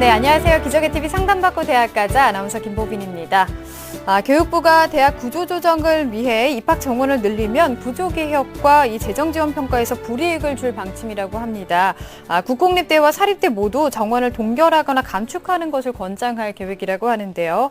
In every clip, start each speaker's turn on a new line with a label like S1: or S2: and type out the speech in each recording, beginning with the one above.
S1: 네, 안녕하세요. 기적의 TV 상담받고 대학 가자 아나운서 김보빈입니다. 교육부가 대학 구조조정을 위해 입학 정원을 늘리면 구조개혁과 이 재정지원평가에서 불이익을 줄 방침이라고 합니다. 국공립대와 사립대 모두 정원을 동결하거나 감축하는 것을 권장할 계획이라고 하는데요.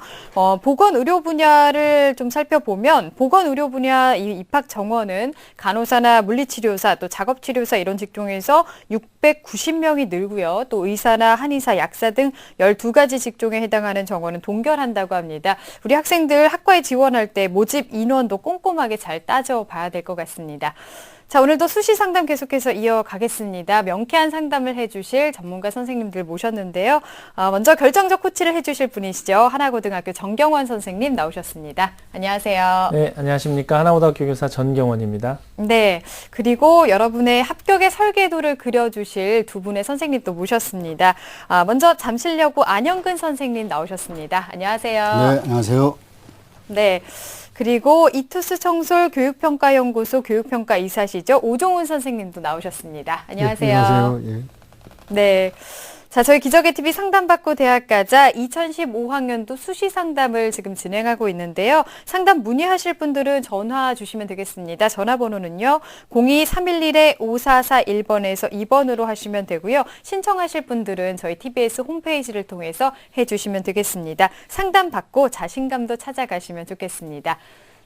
S1: 보건의료 분야를 좀 살펴보면 보건의료 분야 이 입학 정원은 간호사나 물리치료사 또 작업치료사 이런 직종에서 690명이 늘고요. 또 의사나 한의사, 약사 등 12가지 직종에 해당하는 정원은 동결한다고 합니다. 우리 학생들 학과에 지원할 때 모집 인원도 꼼꼼하게 잘 따져봐야 될 것 같습니다. 자, 오늘도 수시 상담 계속해서 이어가겠습니다. 명쾌한 상담을 해주실 전문가 선생님들 모셨는데요. 먼저 결정적 코치를 해주실 분이시죠. 하나고등학교 전경원 선생님 나오셨습니다. 안녕하세요.
S2: 네, 안녕하십니까. 하나고등학교 교사 전경원입니다.
S1: 네, 그리고 여러분의 합격의 설계도를 그려주실 두 분의 선생님도 모셨습니다. 먼저 잠실여고 안영근 선생님 나오셨습니다. 안녕하세요.
S3: 네, 안녕하세요.
S1: 네. 그리고 이투스 청솔 교육평가연구소 교육평가 이사시죠. 오종훈 선생님도 나오셨습니다. 안녕하세요.
S3: 네, 안녕하세요. 예.
S1: 네. 자, 저희 기적의 TV 상담받고 대학 가자 2015학년도 수시 상담을 지금 진행하고 있는데요. 상담 문의하실 분들은 전화 주시면 되겠습니다. 전화번호는요. 02-311-5441번에서 2번으로 하시면 되고요. 신청하실 분들은 저희 TBS 홈페이지를 통해서 해주시면 되겠습니다. 상담 받고 자신감도 찾아가시면 좋겠습니다.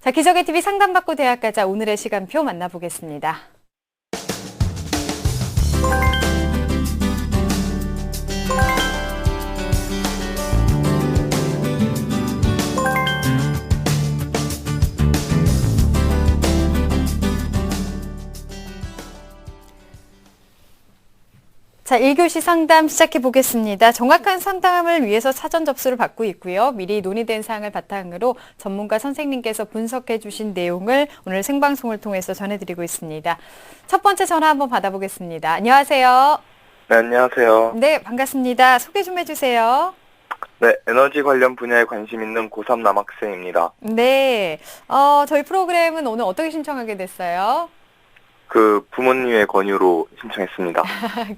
S1: 자, 기적의 TV 상담받고 대학 가자 오늘의 시간표 만나보겠습니다. 자, 1교시 상담 시작해 보겠습니다. 정확한 상담을 위해서 사전 접수를 받고 있고요. 미리 논의된 사항을 바탕으로 전문가 선생님께서 분석해 주신 내용을 오늘 생방송을 통해서 전해드리고 있습니다. 첫 번째 전화 한번 받아보겠습니다. 안녕하세요.
S4: 네, 안녕하세요.
S1: 네, 반갑습니다. 소개 좀 해주세요.
S4: 네, 에너지 관련 분야에 관심 있는 고3 남학생입니다.
S1: 네, 저희 프로그램은 오늘 어떻게 신청하게 됐어요?
S4: 부모님의 권유로 신청했습니다.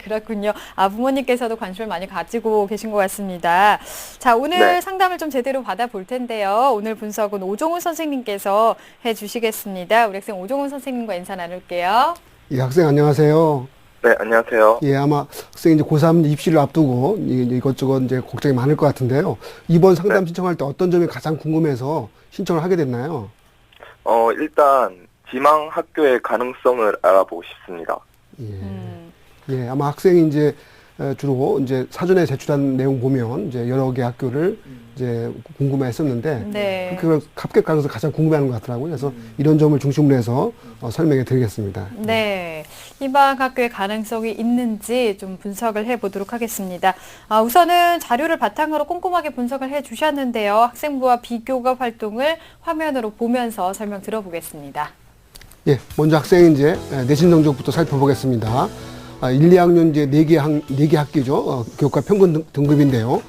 S1: 그렇군요. 부모님께서도 관심을 많이 가지고 계신 것 같습니다. 자, 오늘
S4: 네.
S1: 상담을 좀 제대로 받아볼 텐데요. 오늘 분석은 오종훈 선생님께서 해주시겠습니다. 우리 학생 오종훈 선생님과 인사 나눌게요.
S3: 예, 학생 안녕하세요.
S4: 네, 안녕하세요.
S3: 예, 아마 학생이 이제 고3 입시를 앞두고 이것저것 이제 걱정이 많을 것 같은데요. 이번 상담
S4: 네.
S3: 신청할 때 어떤 점이 가장 궁금해서 신청을 하게 됐나요?
S4: 일단 지망 학교의 가능성을 알아보고 싶습니다.
S3: 예. 예, 아마 학생이 이제 주로 이제 사전에 제출한 내용 보면 이제 여러 개 학교를 이제 궁금해했었는데
S1: 네.
S3: 그 합격 가능성 가장 궁금해하는 것 같더라고요. 그래서 이런 점을 중심으로 해서 설명해 드리겠습니다.
S1: 네. 희망 학교의 가능성이 있는지 좀 분석을 해보도록 하겠습니다. 우선은 자료를 바탕으로 꼼꼼하게 분석을 해주셨는데요. 학생부와 비교과 활동을 화면으로 보면서 설명 들어보겠습니다.
S3: 예, 먼저 학생이 이제 내신 성적부터 살펴보겠습니다. 1, 2학년 이제 4개 학기죠. 교과 평균 등급인데요.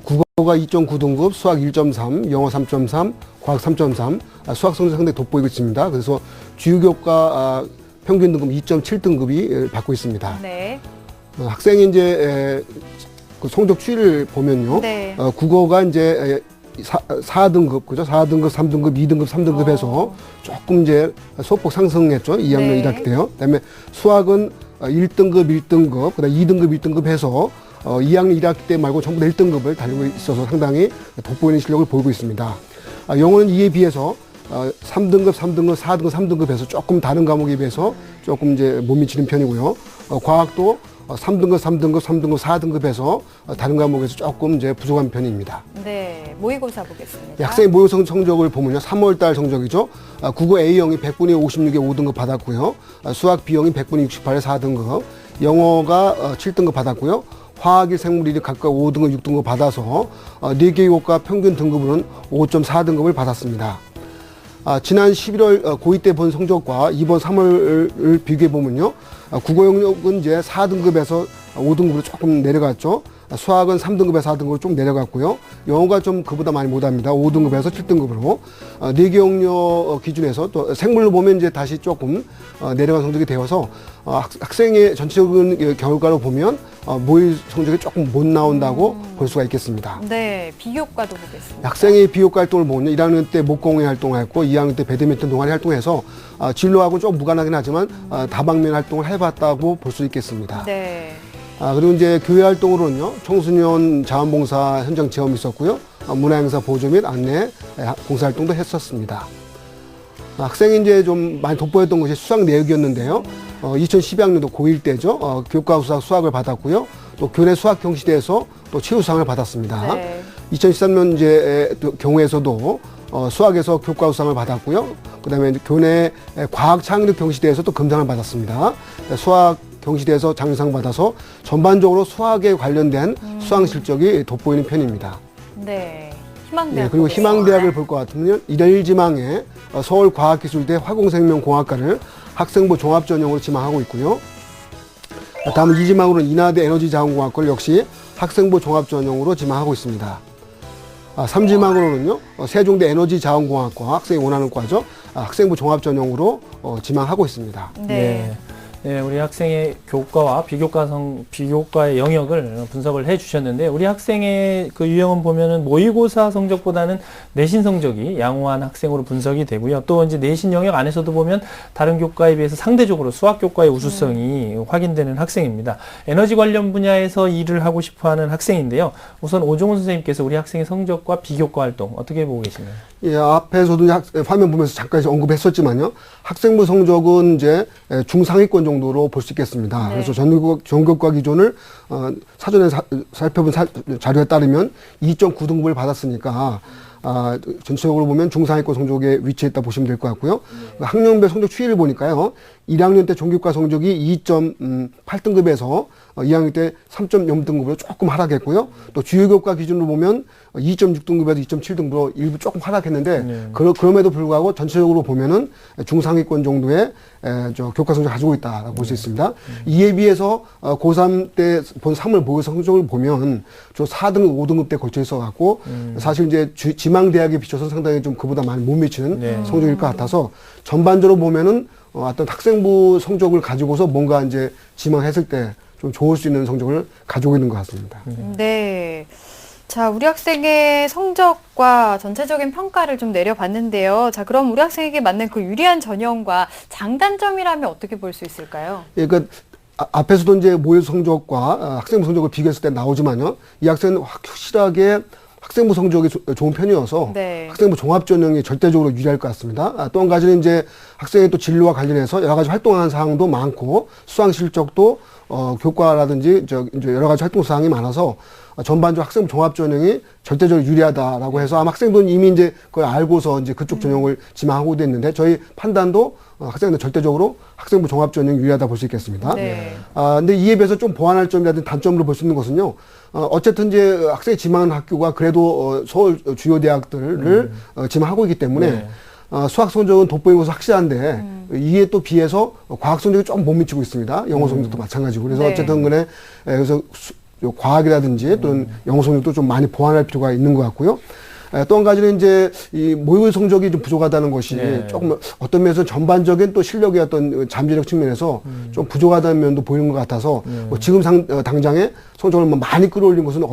S3: 국어가 2.9등급, 수학 1.3, 영어 3.3, 과학 3.3, 수학 성적 상당히 돋보이고 있습니다. 그래서 주요 교과 평균 등급 2.7등급이 받고 있습니다.
S1: 네.
S3: 학생이 이제 그 성적 추이를 보면요.
S1: 네.
S3: 국어가 이제 4등급, 그죠? 4등급, 3등급, 2등급, 3등급 해서 조금 이제 소폭 상승했죠. 2학년
S1: 네.
S3: 1학기 때요. 그 다음에 수학은 1등급, 1등급, 그 다음에 2등급, 1등급 해서 2학년 1학기 때 말고 전부 다 1등급을 달리고 있어서 상당히 돋보이는 실력을 보이고 있습니다. 영어는 이에 비해서 3등급, 3등급, 4등급, 3등급 해서 조금 다른 과목에 비해서 조금 이제 못 미치는 편이고요. 과학도 3등급, 3등급, 3등급, 4등급 해서 다른 과목에서 조금 이제 부족한 편입니다.
S1: 네. 모의고사 보겠습니다.
S3: 학생의 모의고사 성적을 보면요. 3월달 성적이죠. 국어 A형이 100분의 56에 5등급 받았고요. 수학 B형이 100분의 68에 4등급. 영어가 7등급 받았고요. 화학 1, 생물 1이 각각 5등급, 6등급 받아서 4개 교과 평균 등급으로는 5.4등급을 받았습니다. 지난 11월 고2 때 본 성적과 이번 3월을 비교해 보면요. 국어 영역은 이제 4등급에서 5등급으로 조금 내려갔죠. 수학은 3등급에서 4등급으로 좀 내려갔고요. 영어가 좀 그보다 많이 못합니다. 5등급에서 7등급으로. 네개 영역 기준에서 또 생물로 보면 이제 다시 조금 내려간 성적이 되어서 학생의 전체적인 결과로 보면 모의 성적이 조금 못 나온다고 볼 수가 있겠습니다.
S1: 네, 비교과도 보겠습니다.
S3: 학생의 비교과 활동을 보면 1학년 때 목공회 활동했고 2학년 때 배드민턴 동아리 활동해서 진로하고 좀 무관하긴 하지만 다방면 활동을 해봤다고 볼 수 있겠습니다.
S1: 네.
S3: 그리고 이제 교회 활동으로는요, 청소년 자원봉사 현장 체험이 있었고요, 문화행사 보조 및 안내 봉사활동도 했었습니다. 학생이 이제 좀 많이 돋보였던 것이 수학 내역이었는데요. 2012학년도 고1 때죠. 교과 수학을 받았고요. 또 교내 수학 경시대에서 또 최우수상을 받았습니다.
S1: 네.
S3: 2013년 이제 경우에서도 수학에서 교과 우상을 받았고요. 그다음에 교내 과학 창의력 경시대에서 또 금상을 받았습니다. 수학 경시대에서 장려상 받아서 전반적으로 수학에 관련된 수학 실적이 돋보이는 편입니다.
S1: 네. 희망대학.
S3: 네, 그리고 희망대학을 볼 것 같으면 일일지망에 서울과학기술대 화공생명공학과를 학생부 종합전형으로 지망하고 있고요. 다음 이지망으로는 인하대 에너지자원공학과를 역시 학생부 종합전형으로 지망하고 있습니다. 3지망으로는요, 세종대 에너지자원공학과 학생이 원하는 과죠. 학생부 종합전형으로 지망하고 있습니다.
S1: 네.
S2: 네, 우리 학생의 교과와 비교과의 영역을 분석을 해 주셨는데, 우리 학생의 그 유형은 보면은 모의고사 성적보다는 내신 성적이 양호한 학생으로 분석이 되고요. 또 이제 내신 영역 안에서도 보면 다른 교과에 비해서 상대적으로 수학 교과의 우수성이 확인되는 학생입니다. 에너지 관련 분야에서 일을 하고 싶어 하는 학생인데요. 우선 오종훈 선생님께서 우리 학생의 성적과 비교과 활동 어떻게 보고 계시나요?
S3: 예, 앞에서도 화면 보면서 잠깐 언급했었지만요. 학생부 성적은 이제 중상위권 정도로 볼 수 있겠습니다.
S1: 네.
S3: 그래서 전교과 기준을 사전에 살펴본 자료에 따르면 2.9등급을 받았으니까 전체적으로 보면 중상위권 성적에 위치했다 보시면 될 것 같고요. 학년별 성적 추이를 보니까요. 1학년 때 전교과 성적이 2.8등급에서 2학년 때 3.0등급으로 조금 하락했고요. 또 주요 교과 기준으로 보면 2.6등급에서 2.7등급으로 일부 조금 하락했는데
S2: 네.
S3: 그럼에도 불구하고 전체적으로 보면은 중상위권 정도의 교과 성적을 가지고 있다라고 볼 수 있습니다. 이에 비해서 고3 때 본 3월 모의 성적을 보면 저 4등급, 5등급 때 걸쳐 있어 갖고 사실 이제 지망 대학에 비춰서 상당히 좀 그보다 많이 못 미치는
S2: 네.
S3: 성적일 것 같아서 전반적으로 보면은 어떤 학생부 성적을 가지고서 뭔가 이제 지망했을 때 좀 좋을 수 있는 성적을 가지고 있는 것 같습니다.
S1: 네. 자, 우리 학생의 성적과 전체적인 평가를 좀 내려봤는데요. 자, 그럼 우리 학생에게 맞는 그 유리한 전형과 장단점이라면 어떻게 볼 수 있을까요?
S3: 예, 그러니까 앞에서도 이제 모의 성적과 학생부 성적을 비교했을 때 나오지만요. 이 학생은 확실하게 학생부 성적이 좋은 편이어서
S1: 네.
S3: 학생부 종합전형이 절대적으로 유리할 것 같습니다. 또 한 가지는 이제 학생의 또 진로와 관련해서 여러 가지 활동하는 사항도 많고 수학 실적도 교과라든지 이제 여러 가지 활동 사항이 많아서 전반적으로 학생부 종합전형이 절대적으로 유리하다라고 해서 아마 학생들은 이미 이제 그걸 알고서 이제 그쪽 전형을 지망하고 있는데 저희 판단도 학생들 절대적으로 학생부 종합전형이 유리하다 볼 수 있겠습니다.
S1: 네.
S3: 근데 이에 비해서 좀 보완할 점이라든지 단점으로 볼 수 있는 것은요. 어쨌든 이제 학생이 지망하는 학교가 그래도 서울 주요 대학들을 지망하고 있기 때문에
S2: 네.
S3: 수학 성적은 돋보이는 것은 확실한데 이에 또 비해서 과학 성적이 조금 못 미치고 있습니다. 영어 성적도 마찬가지고. 그래서
S1: 네.
S3: 어쨌든 간에 그래서 과학이라든지 또는 영어 성적도 좀 많이 보완할 필요가 있는 것 같고요. 또 한 가지는 이제 이 모의 성적이 좀 부족하다는 것이
S2: 네.
S3: 조금 어떤 면에서 전반적인 또 실력의 어떤 잠재력 측면에서 좀 부족하다는 면도 보이는 것 같아서 뭐 지금 당장에 성적을 뭐 많이 끌어올린 것은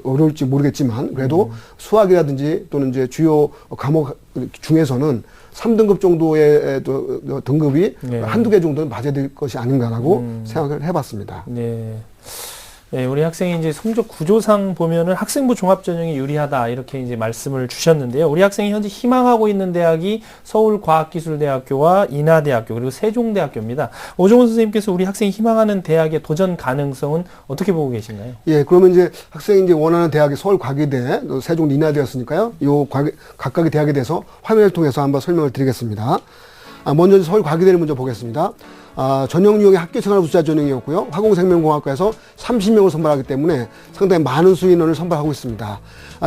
S3: 어려울지 모르겠지만 그래도 수학이라든지 또는 이제 주요 과목 중에서는 3등급 정도의 등급이
S2: 네.
S3: 한두 개 정도는 맞아야 될 것이 아닌가라고 생각을 해봤습니다.
S2: 네. 네, 우리 학생이 이제 성적 구조상 보면은 학생부 종합전형이 유리하다 이렇게 이제 말씀을 주셨는데요. 우리 학생이 현재 희망하고 있는 대학이 서울과학기술대학교와 인하대학교 그리고 세종대학교입니다. 오종훈 선생님께서 우리 학생이 희망하는 대학의 도전 가능성은 어떻게 보고 계신가요?
S3: 예, 그러면 이제 학생이 이제 원하는 대학이 서울과기대, 세종 인하대였으니까요. 요 각각의 대학에 대해서 화면을 통해서 한번 설명을 드리겠습니다. 먼저 서울과기대를 먼저 보겠습니다. 전형 유형의 학교생활 우수자 전형이었고요. 화공생명공학과에서 30명을 선발하기 때문에 상당히 많은 수 인원을 선발하고 있습니다.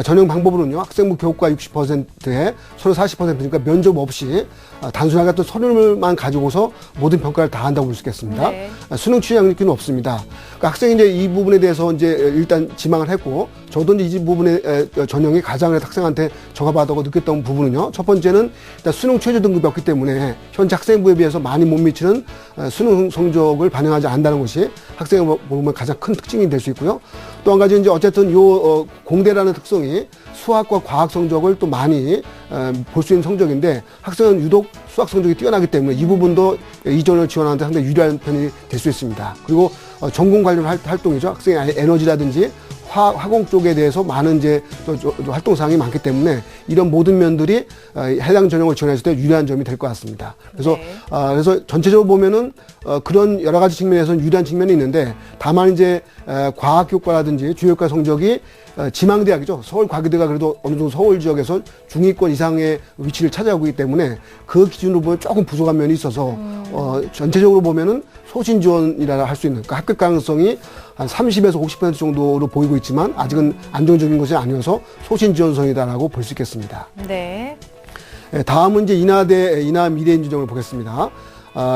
S3: 전형 방법으로는요, 학생부 교과 60%에 서류 40%니까 면접 없이 단순하게 어떤 서류만 가지고서 모든 평가를 다 한다고 볼 수 있겠습니다.
S1: 네.
S3: 수능 취약률은 없습니다. 그러니까 학생이 이제 이 부분에 대해서 이제 일단 지망을 했고, 저도 이제 이 부분의 전형이 가장 학생한테 적합하다고 느꼈던 부분은요. 첫 번째는 일단 수능 최저 등급이 없기 때문에 현재 학생부에 비해서 많이 못 미치는 수능 성적을 반영하지 않는다는 것이 학생을 보면 가장 큰 특징이 될 수 있고요. 또 한 가지 이제 어쨌든 공대라는 특성이 수학과 과학 성적을 또 많이 볼 수 있는 성적인데 학생은 유독 수학 성적이 뛰어나기 때문에 이 부분도 이전을 지원하는데 상당히 유리한 편이 될 수 있습니다. 그리고 전공 관련 활동이죠. 학생의 에너지라든지 화공 쪽에 대해서 많은 이제 활동 사항이 많기 때문에 이런 모든 면들이 해당 전형을 지원했을 때 유리한 점이 될 것 같습니다. 그래서
S1: 네.
S3: 그래서 전체적으로 보면은 그런 여러 가지 측면에서는 유리한 측면이 있는데 다만 이제 과학 교과라든지 주요과 성적이 지망대학이죠. 서울과기대가 그래도 어느 정도 서울 지역에서 중위권 이상의 위치를 차지하고 있기 때문에 그 기준으로 보면 조금 부족한 면이 있어서 전체적으로 보면은 소신 지원이라 할 수 있는 그러니까 합격 가능성이 한 30에서 50% 정도로 보이고 있지만 아직은 안정적인 것이 아니어서 소신 지원선이다라고 볼 수 있겠습니다.
S1: 네.
S3: 다음은 이제 인하 미래인지정을 보겠습니다.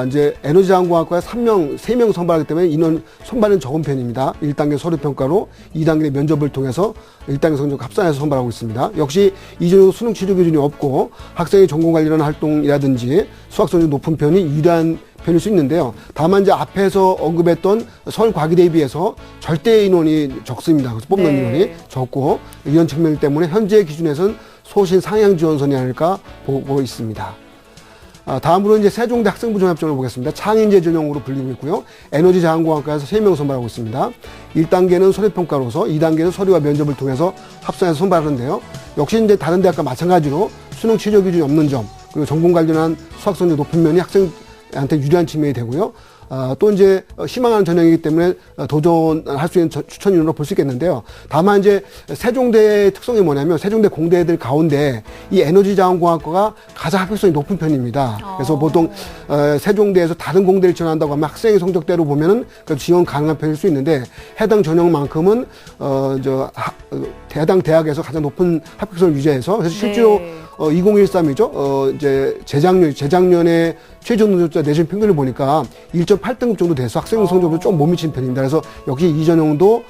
S3: 이제 에너지자원공학과에 3명 선발하기 때문에 인원 선발은 적은 편입니다. 1단계 서류평가로 2단계 면접을 통해서 1단계 성적 합산해서 선발하고 있습니다. 역시 이전에도 수능 취조 기준이 없고 학생의 전공 관련 활동이라든지 수학 성적이 높은 편이 유리한 편일 수 있는데요. 다만 이제 앞에서 언급했던 서울과기대에 비해서 절대 인원이 적습니다. 그래서 뽑는
S1: 네.
S3: 인원이 적고 이런 측면 때문에 현재 기준에서는 소신 상향 지원선이 아닐까 보고 있습니다. 다음으로 이제 세종대 학생부 종합전형을 보겠습니다. 창인제 전형으로 불리고 있고요. 에너지자원공학과에서 3명 선발하고 있습니다. 1단계는 서류평가로서 2단계는 서류와 면접을 통해서 합산해서 선발하는데요. 역시 이제 다른 대학과 마찬가지로 수능 취조 기준이 없는 점, 그리고 전공 관련한 수학 성적이 높은 면이 학생한테 유리한 측면이 되고요. 또 이제 희망하는 전형이기 때문에 도전할 수 있는 추천 인원으로 볼 수 있겠는데요. 다만 이제 세종대의 특성이 뭐냐면 세종대 공대들 가운데 이 에너지자원공학과가 가장 합격성이 높은 편입니다. 그래서 보통 세종대에서 다른 공대를 지원한다고 하면 학생의 성적대로 보면은 지원 가능한 편일 수 있는데 해당 전형만큼은 해당 대학에서 가장 높은 합격성을 유지해서 그래서 실제로
S1: 네.
S3: 2013이죠. 이제 재작년에 최저 능력자 내신 평균을 보니까 1.8등급 정도 돼서 학생 성적으로 좀 못 미치는 편입니다. 그래서 역시 이 전형도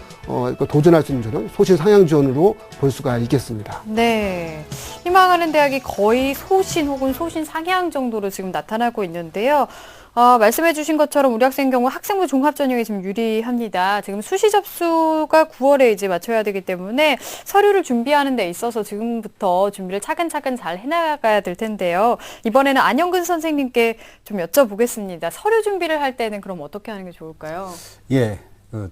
S3: 도전할 수 있는 전형, 소신 상향 지원으로 볼 수가 있겠습니다.
S1: 네. 희망하는 대학이 거의 소신 혹은 소신 상향 정도로 지금 나타나고 있는데요. 말씀해 주신 것처럼 우리 학생 경우 학생부 종합 전형이 지금 유리합니다. 지금 수시 접수가 9월에 이제 맞춰야 되기 때문에 서류를 준비하는 데 있어서 지금부터 준비를 차근차근 잘 해나가야 될 텐데요. 이번에는 안영근 선생님께 좀 여쭤보겠습니다. 서류 준비를 할 때는 그럼 어떻게 하는 게 좋을까요?
S5: 예,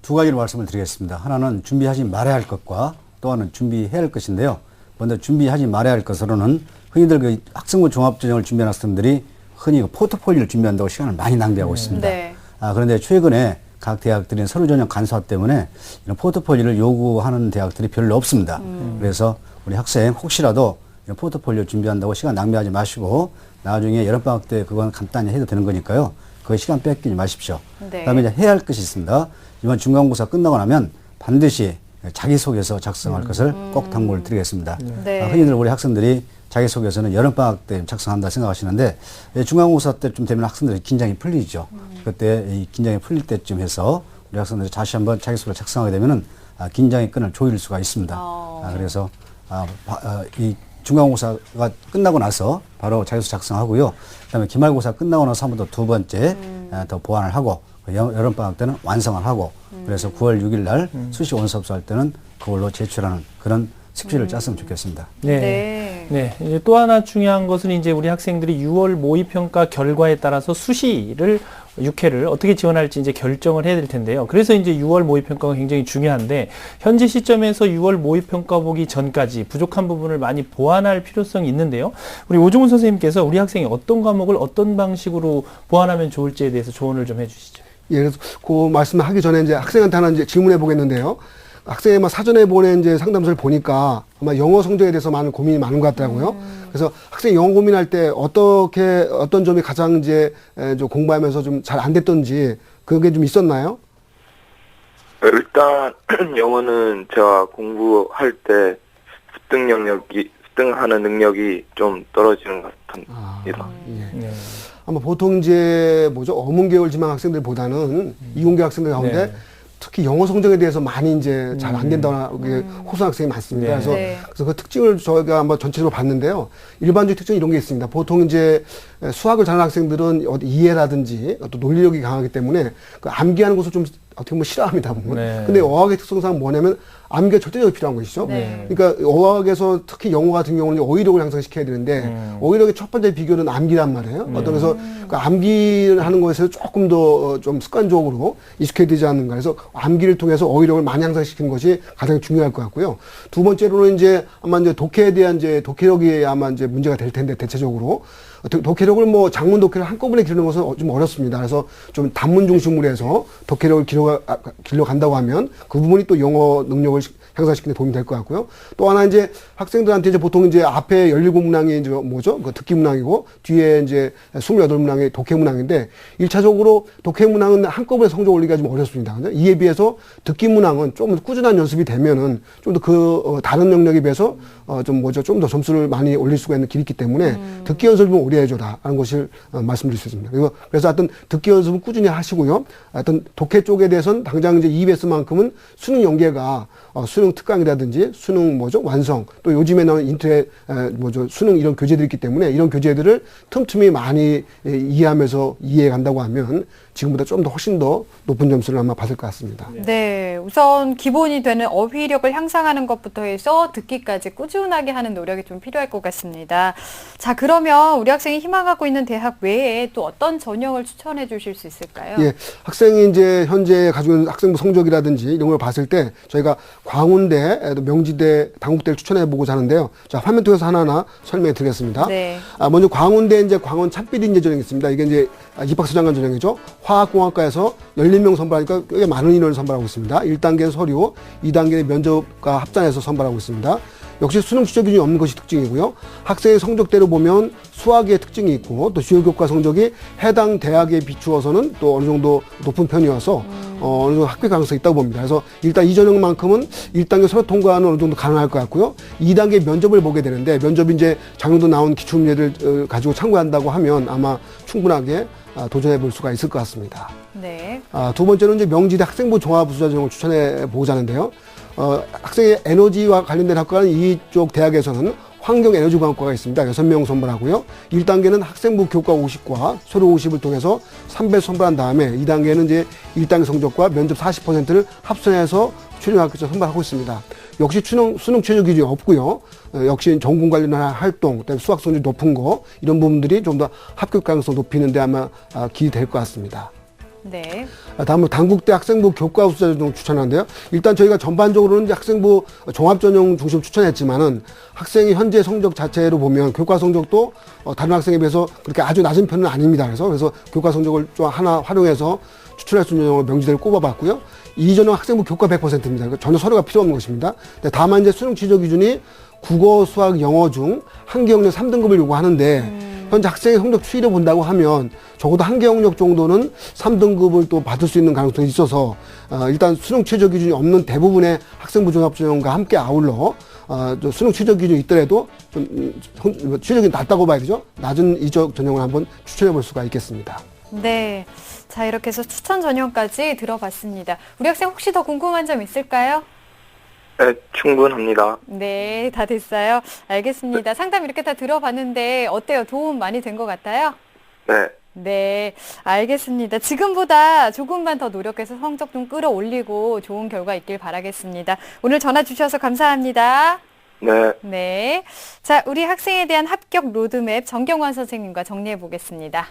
S5: 두 가지로 말씀을 드리겠습니다. 하나는 준비하지 말아야 할 것과 또 하나는 준비해야 할 것인데요. 먼저 준비하지 말아야 할 것으로는 흔히들 그 학생부 종합전형을 준비하는 학생들이 흔히 포트폴리오를 준비한다고 시간을 많이 낭비하고 있습니다.
S1: 네.
S5: 그런데 최근에 각 대학들이 서류 전형 간소화 때문에 이런 포트폴리오를 요구하는 대학들이 별로 없습니다. 그래서 우리 학생 혹시라도 이런 포트폴리오 준비한다고 시간 낭비하지 마시고 나중에 여름방학 때 그건 간단히 해도 되는 거니까요. 그 시간 뺏기지 마십시오.
S1: 네.
S5: 그다음에 이제 해야 할 것이 있습니다. 이번 중간고사 끝나고 나면 반드시 자기소개서 작성할 것을 꼭 당부를 드리겠습니다.
S1: 네.
S5: 흔히들 우리 학생들이 자기소개서는 여름방학 때 작성한다 생각하시는데 중간고사 때쯤 되면 학생들이 긴장이 풀리죠. 그때 이 긴장이 풀릴 때쯤 해서 우리 학생들이 다시 한번 자기소개를 작성하게 되면은 긴장의 끈을 조일 수가 있습니다. 그래서 이 중간고사가 끝나고 나서 바로 자기소개 작성하고요. 그다음에 기말고사 끝나고 나서 한 번 더 두 번째 더 보완을 하고 여름방학 때는 완성을 하고 그래서 9월 6일 날 수시 원서접수 할 때는 그걸로 제출하는 그런 스케줄을 짰으면 좋겠습니다.
S1: 네.
S2: 네. 이제 또 하나 중요한 것은 이제 우리 학생들이 6월 모의평가 결과에 따라서 수시를 6회를 어떻게 지원할지 이제 결정을 해야 될 텐데요. 그래서 이제 6월 모의평가가 굉장히 중요한데 현재 시점에서 6월 모의평가 보기 전까지 부족한 부분을 많이 보완할 필요성이 있는데요. 우리 오종훈 선생님께서 우리 학생이 어떤 과목을 어떤 방식으로 보완하면 좋을지에 대해서 조언을 좀 해주시죠.
S3: 예, 그래서 그 말씀을 하기 전에 이제 학생한테 하나 이제 질문해 보겠는데요. 학생이 사전에 보낸 이제 상담서를 보니까 아마 영어 성적에 대해서 많은 고민이 많은 것 같더라고요. 그래서 학생이 영어 고민할 때 어떤 점이 가장 이제 좀 공부하면서 좀 잘 안 됐던지 그게 좀 있었나요?
S4: 일단 영어는 제가 공부할 때 습득하는 능력이 좀 떨어지는 것 같습니다.
S3: 예.
S2: 네.
S3: 아마 보통 이제 어문계열 지망 학생들보다는 이공계 학생들 가운데
S2: 네.
S3: 특히 영어 성적에 대해서 많이 이제 잘 안 된다고 호소하는 학생이 많습니다.
S2: 네.
S3: 그래서 그 특징을 저희가 한번 전체적으로 봤는데요. 일반적인 특징이 이런 게 있습니다. 보통 이제 수학을 잘하는 학생들은 이해라든지 또 논리력이 강하기 때문에 그 암기하는 것을 좀 어떻게 보면 싫어합니다. 보면.
S2: 네.
S3: 근데 어학의 특성상 뭐냐면 암기가 절대적으로 필요한 것이죠.
S1: 네.
S3: 그러니까 어학에서 특히 영어 같은 경우는 어휘력을 향상시켜야 되는데 어휘력의 첫 번째 비결은 암기란 말이에요. 그래서 그 암기를 하는 것에서 조금 더 좀 습관적으로 익숙해야 되지 않는가 해서 암기를 통해서 어휘력을 많이 향상시키는 것이 가장 중요할 것 같고요. 두 번째로는 이제 아마 이제 독해에 대한 이제 독해력이 아마 이제 문제가 될 텐데 대체적으로 독해력을 장문 독해를 한꺼번에 기르는 것은 좀 어렵습니다. 그래서 좀 단문 중심으로 해서 독해력을 길러간다고 하면 그 부분이 또 영어 능력을 향상시키는 데 도움이 될 것 같고요. 또 하나 이제 학생들한테 이제 보통 이제 앞에 17문항이 이제 그 듣기 문항이고 뒤에 이제 28문항이 독해 문항인데 1차적으로 독해 문항은 한꺼번에 성적 올리기가 좀 어렵습니다. 이에 비해서 듣기 문항은 좀 꾸준한 연습이 되면은 좀 더 다른 영역에 비해서 좀 더 점수를 많이 올릴 수가 있는 길이 있기 때문에 듣기 연습을 오래 해줘라 하는 것을 말씀드릴 수 있습니다. 그래서 하여튼 듣기 연습은 꾸준히 하시고요. 하여튼 독해 쪽에 대해서는 당장 이제 EBS만큼은 수능 연계가 수능 특강이라든지 수능 완성 또 요즘에 나오는 인터넷 수능 이런 교재들이 있기 때문에 이런 교재들을 틈틈이 많이 이해하면서 이해해 간다고 하면 지금보다 좀 더 훨씬 더 높은 점수를 아마 받을 것 같습니다.
S1: 네, 우선 기본이 되는 어휘력을 향상하는 것부터 해서 듣기까지 꾸준하게 하는 노력이 좀 필요할 것 같습니다. 자, 그러면 우리 학생이 희망하고 있는 대학 외에 또 어떤 전형을 추천해 주실 수 있을까요?
S3: 예, 학생이 이제 현재 가지고 있는 학생부 성적이라든지 이런 걸 봤을 때 저희가 광운대, 명지대, 당국대를 추천해 보고자 하는데요. 자, 화면 통해서 하나하나 설명해 드리겠습니다.
S1: 네.
S3: 먼저 광운대 이제 광원 참비리 인재 전형이 있습니다. 이게 이제 입학수장관 전형이죠. 화학공학과에서 11명 선발하니까 꽤 많은 인원을 선발하고 있습니다. 1단계는 서류, 2단계는 면접과 합산해서 선발하고 있습니다. 역시 수능 취적 기준이 없는 것이 특징이고요. 학생의 성적대로 보면 수학의 특징이 있고 또 주요 교과 성적이 해당 대학에 비추어서는 또 어느 정도 높은 편이어서 어느 정도 합격 가능성이 있다고 봅니다. 그래서 일단 이 전형만큼은 1단계 서류 통과는 어느 정도 가능할 것 같고요. 2단계 면접을 보게 되는데 면접이 이제 작년도 나온 기출문제를 가지고 참고한다고 하면 아마 충분하게 도전해 볼 수가 있을 것 같습니다.
S1: 네.
S3: 두 번째는 이제 명지대 학생부 종합우수자 전형을 추천해 보고자 하는데요. 학생의 에너지와 관련된 학과는 이쪽 대학에서는 환경에너지공학과가 있습니다. 6명 선발하고요. 1단계는 학생부 교과 50과 서류 50을 통해서 3배 선발한 다음에 2단계는 이제 1단계 성적과 면접 40%를 합산해서 최종학교에서 선발하고 있습니다. 역시 수능 최저 기준이 없고요. 역시 전공 관련한 활동, 그다음에 수학 성적이 높은 거 이런 부분들이 좀 더 합격 가능성 높이는 데 아마 기여될 것 같습니다.
S1: 네.
S3: 다음으로 당국대 학생부 교과 우수자 전형 추천하는데요. 일단 저희가 전반적으로는 이제 학생부 종합 전형 중심 추천했지만은 학생이 현재 성적 자체로 보면 교과 성적도 다른 학생에 비해서 그렇게 아주 낮은 편은 아닙니다. 그래서 교과 성적을 좀 하나 활용해서 추천할 수 있는 전형으로 명지대를 꼽아봤고요. 이 전형 학생부 교과 100%입니다. 그러니까 전혀 서류가 필요 없는 것입니다. 다만 이제 수능 취적 기준이 국어, 수학, 영어 중 한 개 영역 3등급을 요구하는데 현재 학생의 성적 추이를 본다고 하면 적어도 한 개 영역 정도는 3등급을 또 받을 수 있는 가능성이 있어서 일단 수능 최저 기준이 없는 대부분의 학생부 종합 전형과 함께 아울러 수능 최저 기준이 있더라도 좀 최저기준이 낮다고 봐야 되죠. 낮은 이적 전형을 한번 추천해 볼 수가 있겠습니다.
S1: 네. 자, 이렇게 해서 추천 전형까지 들어봤습니다. 우리 학생 혹시 더 궁금한 점 있을까요?
S4: 네, 충분합니다.
S1: 네, 다 됐어요. 알겠습니다. 상담 이렇게 다 들어봤는데 어때요? 도움 많이 된 것 같아요?
S4: 네,
S1: 네, 알겠습니다. 지금보다 조금만 더 노력해서 성적 좀 끌어올리고 좋은 결과 있길 바라겠습니다. 오늘 전화 주셔서 감사합니다.
S4: 네.
S1: 네. 자, 우리 학생에 대한 합격 로드맵 정경환 선생님과 정리해 보겠습니다.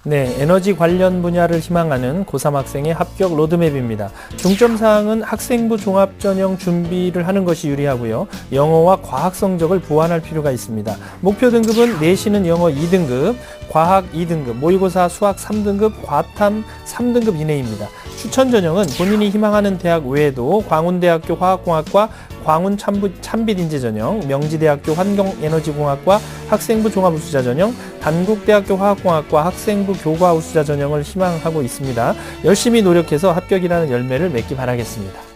S2: 네, 에너지 관련 분야를 희망하는 고3 학생의 합격 로드맵입니다. 중점 사항은 학생부 종합 전형 준비를 하는 것이 유리하고요. 영어와 과학 성적을 보완할 필요가 있습니다. 목표 등급은 내신은 영어 2등급, 과학 2등급, 모의고사 수학 3등급, 과탐 3등급 이내입니다. 추천 전형은 본인이 희망하는 대학 외에도 광운대학교 화학공학과 광운 참빛인재 전형, 명지대학교 환경에너지공학과 학생부 종합우수자 전형, 단국대학교 화학공학과 학생부 교과 우수자 전형을 희망하고 있습니다. 열심히 노력해서 합격이라는 열매를 맺기 바라겠습니다.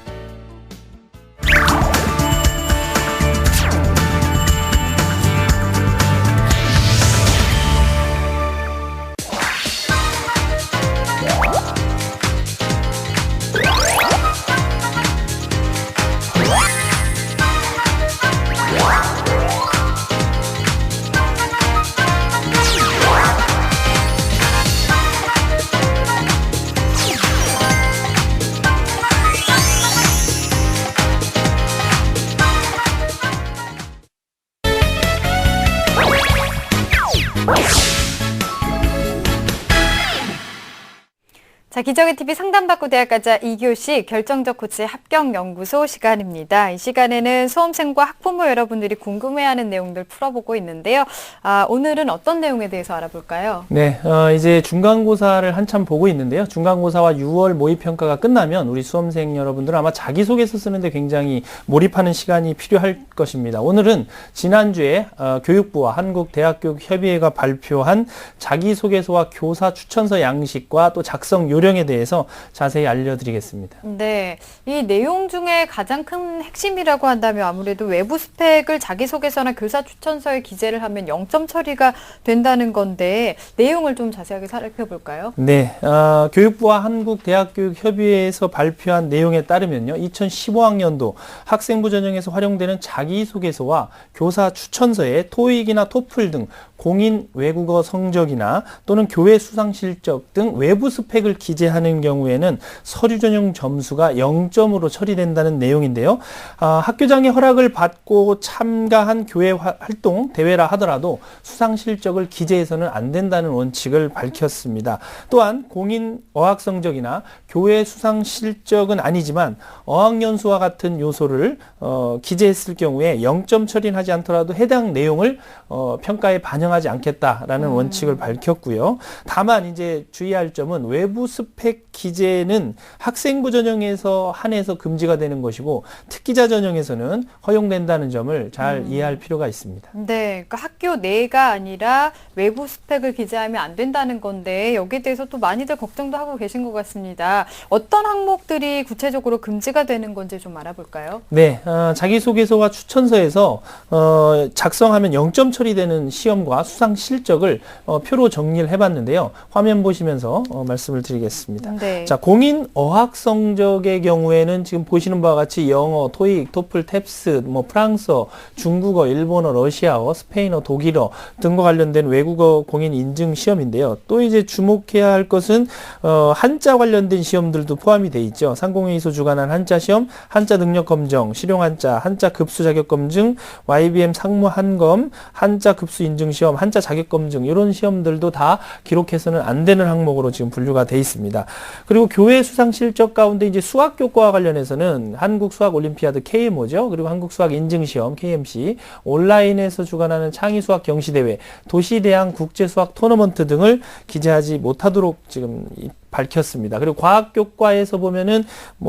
S1: 자, 기적의 TV 상담받고 대학가자 2교시 결정적 코치 합격연구소 시간입니다. 이 시간에는 수험생과 학부모 여러분들이 궁금해하는 내용들 풀어보고 있는데요. 오늘은 어떤 내용에 대해서 알아볼까요?
S2: 네, 이제 중간고사를 한참 보고 있는데요. 중간고사와 6월 모의평가가 끝나면 우리 수험생 여러분들은 아마 자기소개서 쓰는데 굉장히 몰입하는 시간이 필요할 것입니다. 오늘은 지난주에 교육부와 한국대학교협의회가 발표한 자기소개서와 교사 추천서 양식과 또 작성 요령에 대해서 자세히 알려드리겠습니다.
S1: 네, 이 내용 중에 가장 큰 핵심이라고 한다면 아무래도 외부 스펙을 자기소개서나 교사 추천서에 기재를 하면 0점 처리가 된다는 건데 내용을 좀 자세하게 살펴볼까요?
S2: 네, 교육부와 한국대학교협의회에서 발표한 내용에 따르면요. 2015학년도 학생부 전형에서 활용되는 자기소개서와 교사 추천서에 토익이나 토플 등 공인 외국어 성적이나 또는 교회 수상 실적 등 외부 스펙을 기재하는 경우에는 서류 전형 점수가 0점으로 처리된다는 내용인데요. 학교장의 허락을 받고 참가한 교회 활동, 대회라 하더라도 수상 실적을 기재해서는 안 된다는 원칙을 밝혔습니다. 또한 공인 어학 성적이나 교회 수상 실적은 아니지만 어학연수와 같은 요소를 기재했을 경우에 0점 처리는 하지 않더라도 해당 내용을 평가에 반영하지 않겠다라는 원칙을 밝혔고요. 다만 이제 주의할 점은 외부 스펙 기재는 학생부 전형에서 한해서 금지가 되는 것이고 특기자 전형에서는 허용된다는 점을 잘 이해할 필요가 있습니다.
S1: 네, 그러니까 학교 내가 아니라 외부 스펙을 기재하면 안 된다는 건데 여기에 대해서 또 많이들 걱정도 하고 계신 것 같습니다. 어떤 항목들이 구체적으로 금지가 되는 건지 좀 알아볼까요?
S2: 네, 자기소개서와 추천서에서 작성하면 0점 처리되는 시험과 수상 실적을 표로 정리를 해봤는데요. 화면 보시면서 말씀을 드리겠습니다.
S1: 네.
S2: 자, 공인 어학 성적의 경우에는 지금 보시는 바와 같이 영어, 토익, 토플, 탭스, 프랑스어, 중국어, 일본어, 러시아어, 스페인어, 독일어 등과 관련된 외국어 공인 인증 시험인데요. 또 이제 주목해야 할 것은 한자 관련된 시험들도 포함이 돼 있죠. 상공회의소 주관한 한자 시험, 한자 능력 검정, 실용 한자, 한자 급수 자격 검증, YBM 상무 한검, 한자 급수 인증 시험, 한자 자격 검증 이런 시험들도 다 기록해서는 안 되는 항목으로 지금 분류가 돼 있습니다. 그리고 교회 수상 실적 가운데 이제 수학 교과와 관련해서는 한국 수학 올림피아드 KMO죠. 그리고 한국 수학 인증 시험 KMC, 온라인에서 주관하는 창의 수학 경시 대회, 도시 대항 국제 수학 토너먼트 등을 기재하지 못하도록 지금 밝혔습니다. 그리고 과학교과에서 보면은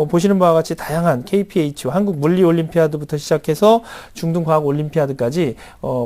S2: 보시는 바와 같이 다양한 KPH, 한국 물리 올림피아드부터 시작해서 중등 과학 올림피아드까지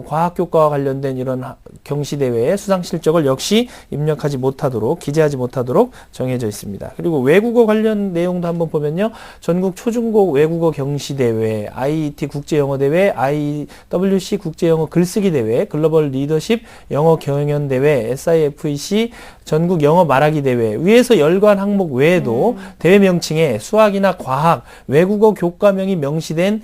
S2: 과학교과와 관련된 이런 경시 대회의 수상 실적을 역시 입력하지 못하도록 기재하지 못하도록 정해져 있습니다. 그리고 외국어 관련 내용도 한번 보면요. 전국 초중고 외국어 경시 대회, IET 국제 영어 대회, IWC 국제 영어 글쓰기 대회, 글로벌 리더십 영어 경연 대회, SIFEC 전국 영어 말하기 대회 위에서 열관 항목 외에도 대회 명칭에 수학이나 과학, 외국어 교과명이 명시된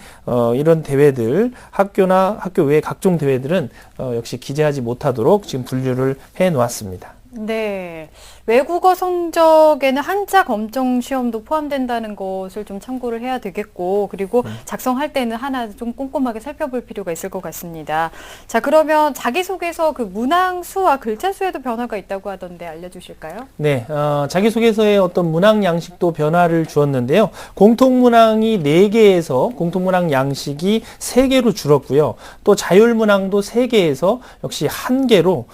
S2: 이런 대회들, 학교나 학교 외 각종 대회들은 역시 기재하지 못하도록 지금 분류를 해 놓았습니다.
S1: 네. 외국어 성적에는 한자 검정 시험도 포함된다는 것을 좀 참고를 해야 되겠고, 그리고 작성할 때는 하나 좀 꼼꼼하게 살펴볼 필요가 있을 것 같습니다. 자, 그러면 자기소개서 그 문항수와 글자수에도 변화가 있다고 하던데 알려주실까요?
S2: 네, 자기소개서에 어떤 문항 양식도 변화를 주었는데요. 공통문항이 4개에서 공통문항 양식이 3개로 줄었고요. 또 자율문항도 3개에서 역시 1개로,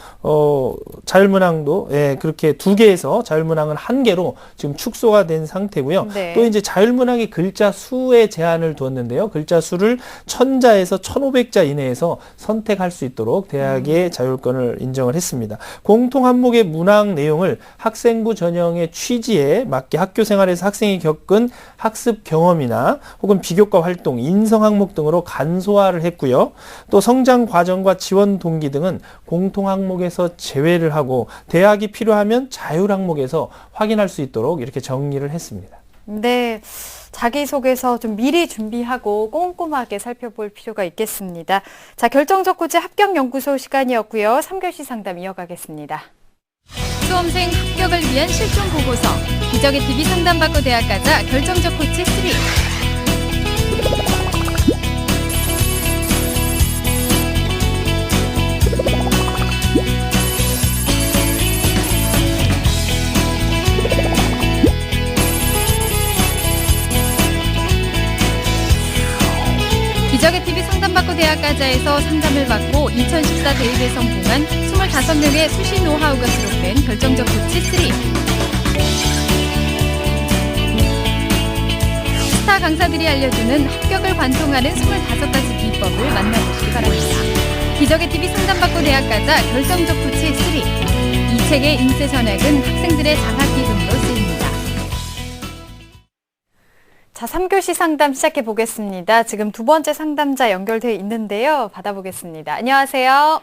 S2: 자율문항도, 예, 그렇게 2개에서 자율문항은 1개로 지금 축소가 된 상태고요.
S1: 네.
S2: 또 이제 자율문항의 글자 수에 제한을 두었는데요. 글자 수를 1000자에서 1500자 이내에서 선택할 수 있도록 대학의 자율권을 인정을 했습니다. 공통 항목의 문항 내용을 학생부 전형의 취지에 맞게 학교 생활에서 학생이 겪은 학습 경험이나 혹은 비교과 활동, 인성 항목 등으로 간소화를 했고요. 또 성장 과정과 지원 동기 등은 공통 항목에서 제외를 하고 대학이 필요하면 자율 항목에서 확인할 수 있도록 이렇게 정리를 했습니다.
S1: 네, 자기소개서 좀 미리 준비하고 꼼꼼하게 살펴볼 필요가 있겠습니다. 자, 결정적 고지 합격연구소 시간이었고요. 3교시 상담 이어가겠습니다. 수험생 합격을 위한 실종 보고서, 기적의 TV 상담받고 대학 가자 결정적 코치 3. 기적의 TV 상담받고 대학 가자에서 상담을 받고 2014 대입에 성공한 25명의 수시 노하우가 기록된 결정적 코치 3. 스타 강사들이 알려주는 합격을 관통하는 25가지 비법을 만나보시기 바랍니다. 기적의 TV 상담받고 대학 가자 결정적 코치 3. 이 책의 인쇄 전액은 학생들의 장학 기금으로 쓰입니다. 자, 3교시 상담 시작해 보겠습니다. 지금 두 번째 상담자 연결되어 있는데요. 받아보겠습니다. 안녕하세요.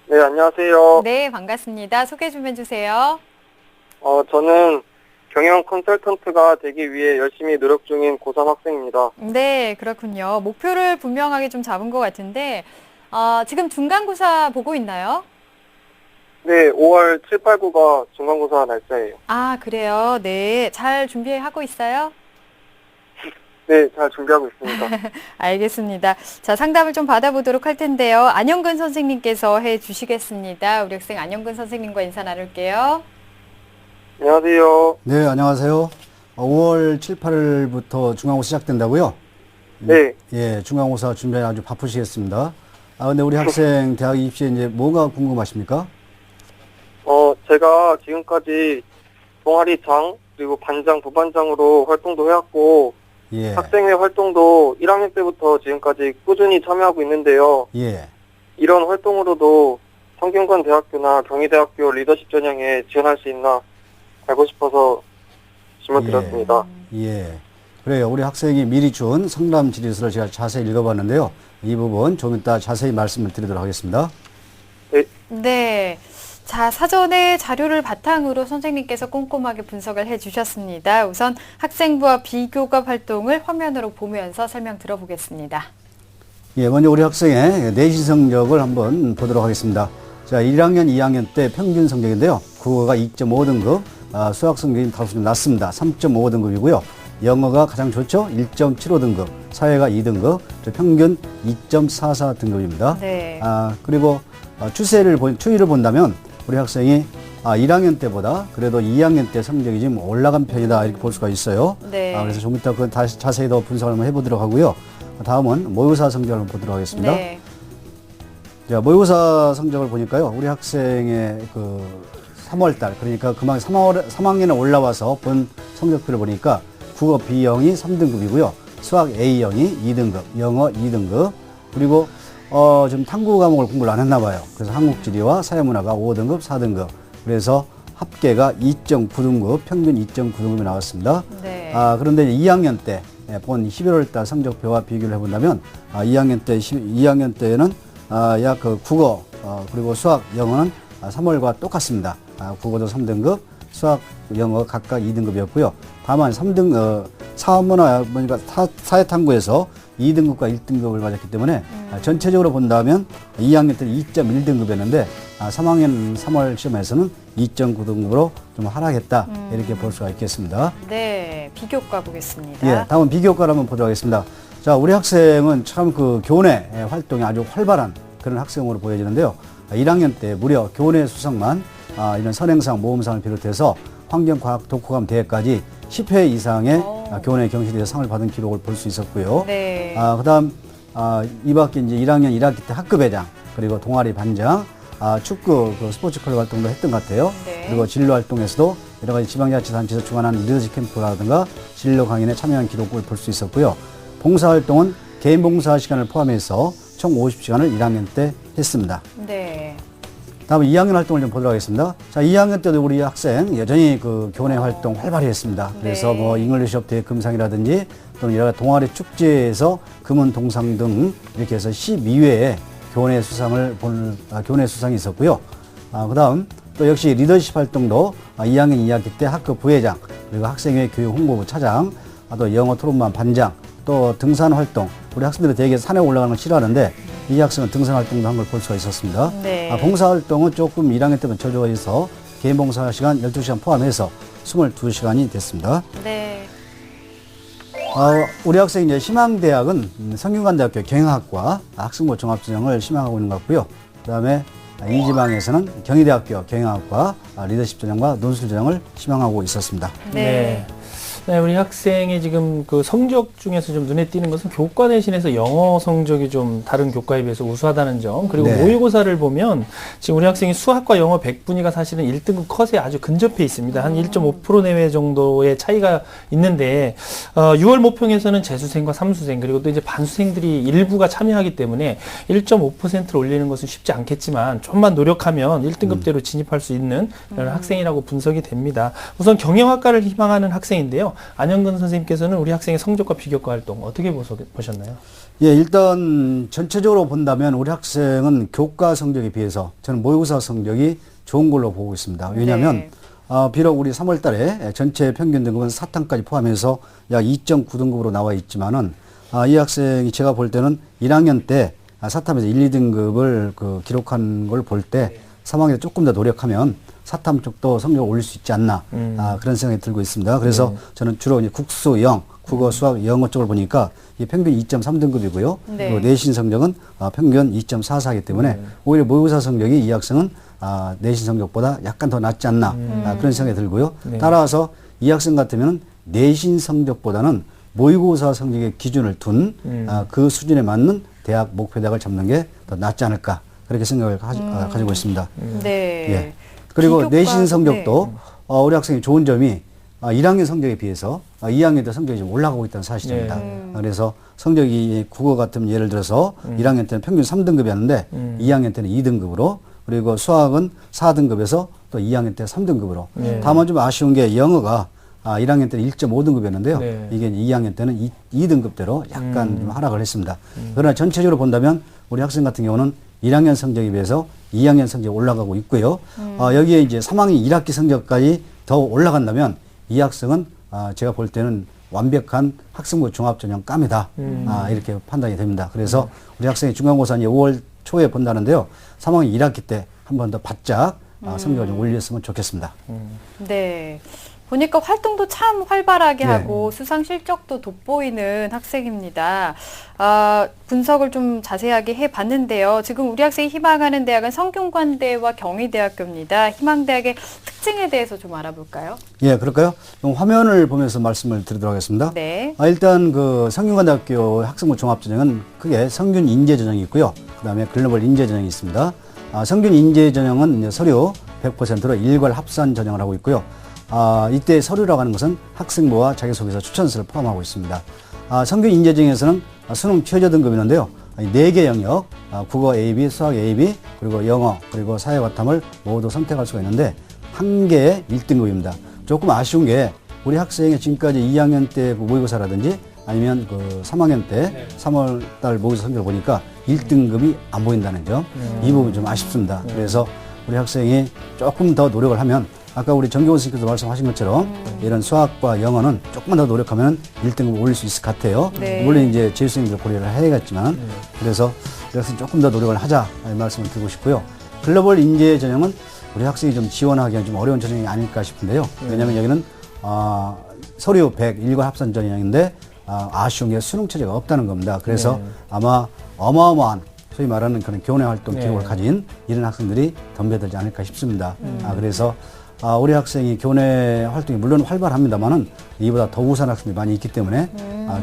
S4: 네, 안녕하세요.
S1: 네, 반갑습니다. 소개 좀 해주세요.
S4: 저는 경영 컨설턴트가 되기 위해 열심히 노력 중인 고3 학생입니다.
S1: 네, 그렇군요. 목표를 분명하게 좀 잡은 것 같은데, 지금 중간고사 보고 있나요?
S4: 네, 5월 7, 8, 9가 중간고사 날짜예요.
S1: 아, 그래요. 네, 잘 준비하고 있어요?
S4: 네, 잘 준비하고 있습니다.
S1: 알겠습니다. 자, 상담을 좀 받아보도록 할 텐데요. 안영근 선생님께서 해주시겠습니다. 우리 학생 안영근 선생님과 인사 나눌게요.
S4: 안녕하세요.
S5: 네, 안녕하세요. 5월 7, 8일부터 중간고사 시작된다고요?
S4: 네.
S5: 예, 중간고사 준비 아주 바쁘시겠습니다. 근데 우리 학생 대학 입시에 이제 뭐가 궁금하십니까?
S4: 제가 지금까지 동아리장, 그리고 반장, 부반장으로 활동도 해왔고,
S5: 예.
S4: 학생회 활동도 1학년 때부터 지금까지 꾸준히 참여하고 있는데요.
S5: 예.
S4: 이런 활동으로도 성균관 대학교나 경희대학교 리더십 전형에 지원할 수 있나 알고 싶어서 질문
S5: 예.
S4: 드렸습니다.
S5: 예. 그래요. 우리 학생이 미리 준 상담 질의서를 제가 자세히 읽어봤는데요. 이 부분 좀 이따 자세히 말씀을 드리도록 하겠습니다.
S1: 네. 자, 사전에 자료를 바탕으로 선생님께서 꼼꼼하게 분석을 해주셨습니다. 우선 학생부와 비교과 활동을 화면으로 보면서 설명 들어보겠습니다.
S5: 예, 먼저 우리 학생의 내신 성적을 한번 보도록 하겠습니다. 자, 1학년, 2학년 때 평균 성적인데요. 국어가 2.5등급, 수학 성적이 다소 좀 낮습니다. 3.5등급이고요. 영어가 가장 좋죠. 1.75등급, 사회가 2등급, 평균 2.44등급입니다.
S1: 네.
S5: 그리고 추이를 본다면 우리 학생이 1학년 때보다 그래도 2학년 때 성적이 좀 올라간 편이다 이렇게 볼 수가 있어요.
S1: 네.
S5: 그래서 좀 이따 그 다시 자세히 더 분석을 한번 해보도록 하고요. 다음은 모의고사 성적을 한번 보도록 하겠습니다.
S1: 네.
S5: 자, 모의고사 성적을 보니까요. 우리 학생의 그 3월달, 그러니까 그만 3학년에 올라와서 본 성적표를 보니까 국어 B형이 3등급이고요. 수학 A형이 2등급, 영어 2등급, 그리고 지금 탐구 과목을 공부를 안 했나 봐요. 그래서 한국지리와 사회문화가 5등급, 4등급. 그래서 합계가 2.9등급, 평균 2.9등급이 나왔습니다.
S1: 네.
S5: 그런데 2학년 때 본 11월 달 성적표와 비교를 해본다면 2학년 때는 약 그 국어 그리고 수학, 영어는 3월과 똑같습니다. 국어도 3등급, 수학, 영어 각각 2등급이었고요. 다만 사문화 뭐니까 사회탐구에서 2등급과 1등급을 맞았기 때문에 전체적으로 본다면 2학년 때는 2.1등급이었는데 3학년 3월 시험에서는 2.9등급으로 좀 하락했다 이렇게 볼 수가 있겠습니다.
S1: 네, 비교과 보겠습니다.
S5: 예, 다음은 비교과를 한번 보도록 하겠습니다. 자, 우리 학생은 참 그 교내 활동이 아주 활발한 그런 학생으로 보여지는데요. 1학년 때 무려 교내 수상만 이런 선행상, 모험상을 비롯해서 환경과학 독후감 대회까지 10회 이상의 교내 경시대회 상을 받은 기록을 볼 수 있었고요.
S1: 네.
S5: 그다음 이 밖에 이제 1학년 1학기 때 학급회장, 그리고 동아리 반장, 축구 그 스포츠 클럽 활동도 했던 것 같아요.
S1: 네.
S5: 그리고 진로 활동에서도 여러 가지 지방자치단체에서 주관한 리더십 캠프라든가 진로 강연에 참여한 기록을 볼 수 있었고요. 봉사 활동은 개인 봉사 시간을 포함해서 총 50시간을 1학년 때 했습니다.
S1: 네.
S5: 다음에 2학년 활동을 좀 보도록 하겠습니다. 자, 2학년 때도 우리 학생 여전히 그 교내 활동 활발히 했습니다. 그래서
S1: 네.
S5: 뭐 잉글리시업 대회 금상이라든지 또는 여러 동아리 축제에서 금은 동상 등 이렇게 해서 12회의 교내 수상이 있었고요. 그다음 또 역시 리더십 활동도 2학년 2학기 때 학교 부회장, 그리고 학생회 교육 홍보부 차장, 또 영어 토론반 반장, 또 등산 활동. 우리 학생들이 되게 산에 올라가는 걸 싫어하는데 이 학생은 등산 활동도 한 걸 볼 수가 있었습니다.
S1: 네.
S5: 봉사 활동은 조금 1학년 때부터 저조해서 개인 봉사 시간 12시간 포함해서 22시간이 됐습니다.
S1: 네.
S5: 우리 학생이 이제 희망대학은 성균관대학교 경영학과 학생부 종합전형을 희망하고 있는 것 같고요. 그 다음에 이 지방에서는 경희대학교 경영학과 리더십 전형과 논술 전형을 희망하고 있었습니다.
S1: 네.
S2: 네, 우리 학생의 지금 그 성적 중에서 좀 눈에 띄는 것은 교과 대신해서 영어 성적이 좀 다른 교과에 비해서 우수하다는 점. 그리고
S5: 네.
S2: 모의고사를 보면 지금 우리 학생이 수학과 영어 100분위가 사실은 1등급 컷에 아주 근접해 있습니다. 한 1.5% 내외 정도의 차이가 있는데 6월 모평에서는 재수생과 삼수생 그리고 또 이제 반수생들이 일부가 참여하기 때문에 1.5%를 올리는 것은 쉽지 않겠지만 좀만 노력하면 1등급대로 진입할 수 있는 그런 학생이라고 분석이 됩니다. 우선 경영학과를 희망하는 학생인데요. 안영근 선생님께서는 우리 학생의 성적과 비교과 활동 어떻게 보셨나요?
S5: 예, 일단 전체적으로 본다면 우리 학생은 교과 성적에 비해서 저는 모의고사 성적이 좋은 걸로 보고 있습니다. 왜냐하면
S1: 네.
S5: 비록 우리 3월 달에 전체 평균 등급은 4탄까지 포함해서 약 2.9등급으로 나와 있지만은 이 학생이 제가 볼 때는 1학년 때 4탐에서 1, 2등급을 그 기록한 걸 볼 때 3학년에 조금 더 노력하면 사탐 쪽도 성적을 올릴 수 있지 않나 그런 생각이 들고 있습니다. 그래서 저는 주로 이제 국수, 영, 국어, 수학, 영어 쪽을 보니까 이 평균 2.3등급이고요.
S1: 네.
S5: 그리고 내신 성적은 평균 2.44이기 때문에 오히려 모의고사 성적이 이 학생은 내신 성적보다 약간 더 낫지 않나 그런 생각이 들고요.
S2: 네.
S5: 따라서 이 학생 같으면 내신 성적보다는 모의고사 성적의 기준을 둔 그 수준에 맞는 대학 목표 대학을 잡는 게 더 낫지 않을까 그렇게 생각을 가지고 있습니다.
S1: 네.
S5: 예. 그리고
S1: 비교과-
S5: 내신 성적도
S1: 네.
S5: 우리 학생이 좋은 점이 1학년 성적에 비해서 2학년 때 성적이 좀 올라가고 있다는 사실입니다. 그래서 성적이 국어 같으면 예를 들어서 1학년 때는 평균 3등급이었는데 2학년 때는 2등급으로 그리고 수학은 4등급에서 또 2학년 때 3등급으로 다만 좀 아쉬운 게 영어가 1학년 때는 1.5등급이었는데요.
S2: 네.
S5: 이게 2학년 때는 2등급대로 약간 좀 하락을 했습니다. 그러나 전체적으로 본다면 우리 학생 같은 경우는 1학년 성적에 비해서 2학년 성적이 올라가고 있고요. 여기에 이제 3학년 1학기 성적까지 더 올라간다면 이 학생은 제가 볼 때는 완벽한 학생부 종합전형 깜이다. 이렇게 판단이 됩니다. 그래서 우리 학생이 중간고사 이제 5월 초에 본다는데요. 3학년 1학기 때 한 번 더 바짝 성적을 좀 올렸으면 좋겠습니다.
S1: 네. 보니까 활동도 참 활발하게
S5: 네.
S1: 하고 수상 실적도 돋보이는 학생입니다. 분석을 좀 자세하게 해봤는데요. 지금 우리 학생이 희망하는 대학은 성균관대와 경희대학교입니다. 희망대학의 특징에 대해서 좀 알아볼까요?
S5: 예, 그럴까요? 그럼 화면을 보면서 말씀을 드리도록 하겠습니다.
S1: 네.
S5: 일단 그 성균관대학교 학생부 종합전형은 크게 성균 인재전형이 있고요. 그 다음에 글로벌 인재전형이 있습니다. 성균 인재전형은 이제 서류 100%로 일괄 합산 전형을 하고 있고요. 이때 서류라고 하는 것은 학생부와 자기소개서 추천서를 포함하고 있습니다. 성균 인재전형에서는 수능 최저 등급이 있는데요. 4개 영역, 국어 AB, 수학 AB, 그리고 영어, 그리고 사회과탐을 모두 선택할 수가 있는데 한 개의 1등급입니다. 조금 아쉬운 게 우리 학생이 지금까지 2학년 때 모의고사라든지 아니면 그 3학년 때 3월 달 모의고사 성적을 보니까 1등급이 안 보인다는 점. 이 부분이 좀 아쉽습니다. 그래서 우리 학생이 조금 더 노력을 하면 아까 우리 정교원 선생님께서 말씀하신 것처럼 이런 수학과 영어는 조금만 더 노력하면 1등급 올릴 수 있을 것 같아요.
S1: 네.
S5: 물론 이제 재수생들 고려를 해야겠지만 그래서 여기서 조금 더 노력을 하자 말씀을 드리고 싶고요. 글로벌 인재 전형은 우리 학생이 좀 지원하기는 좀 어려운 전형이 아닐까 싶은데요. 왜냐하면 여기는 서류 100 일과 합산 전형인데 아쉬운 게 수능 체제가 없다는 겁니다. 그래서 아마 어마어마한 소위 말하는 그런 교내 활동 기록을 가진 이런 학생들이 덤벼들지 않을까 싶습니다. 그래서 우리 학생이 교내 활동이 물론 활발합니다만은 이보다 더 우수한 학생들이 많이 있기 때문에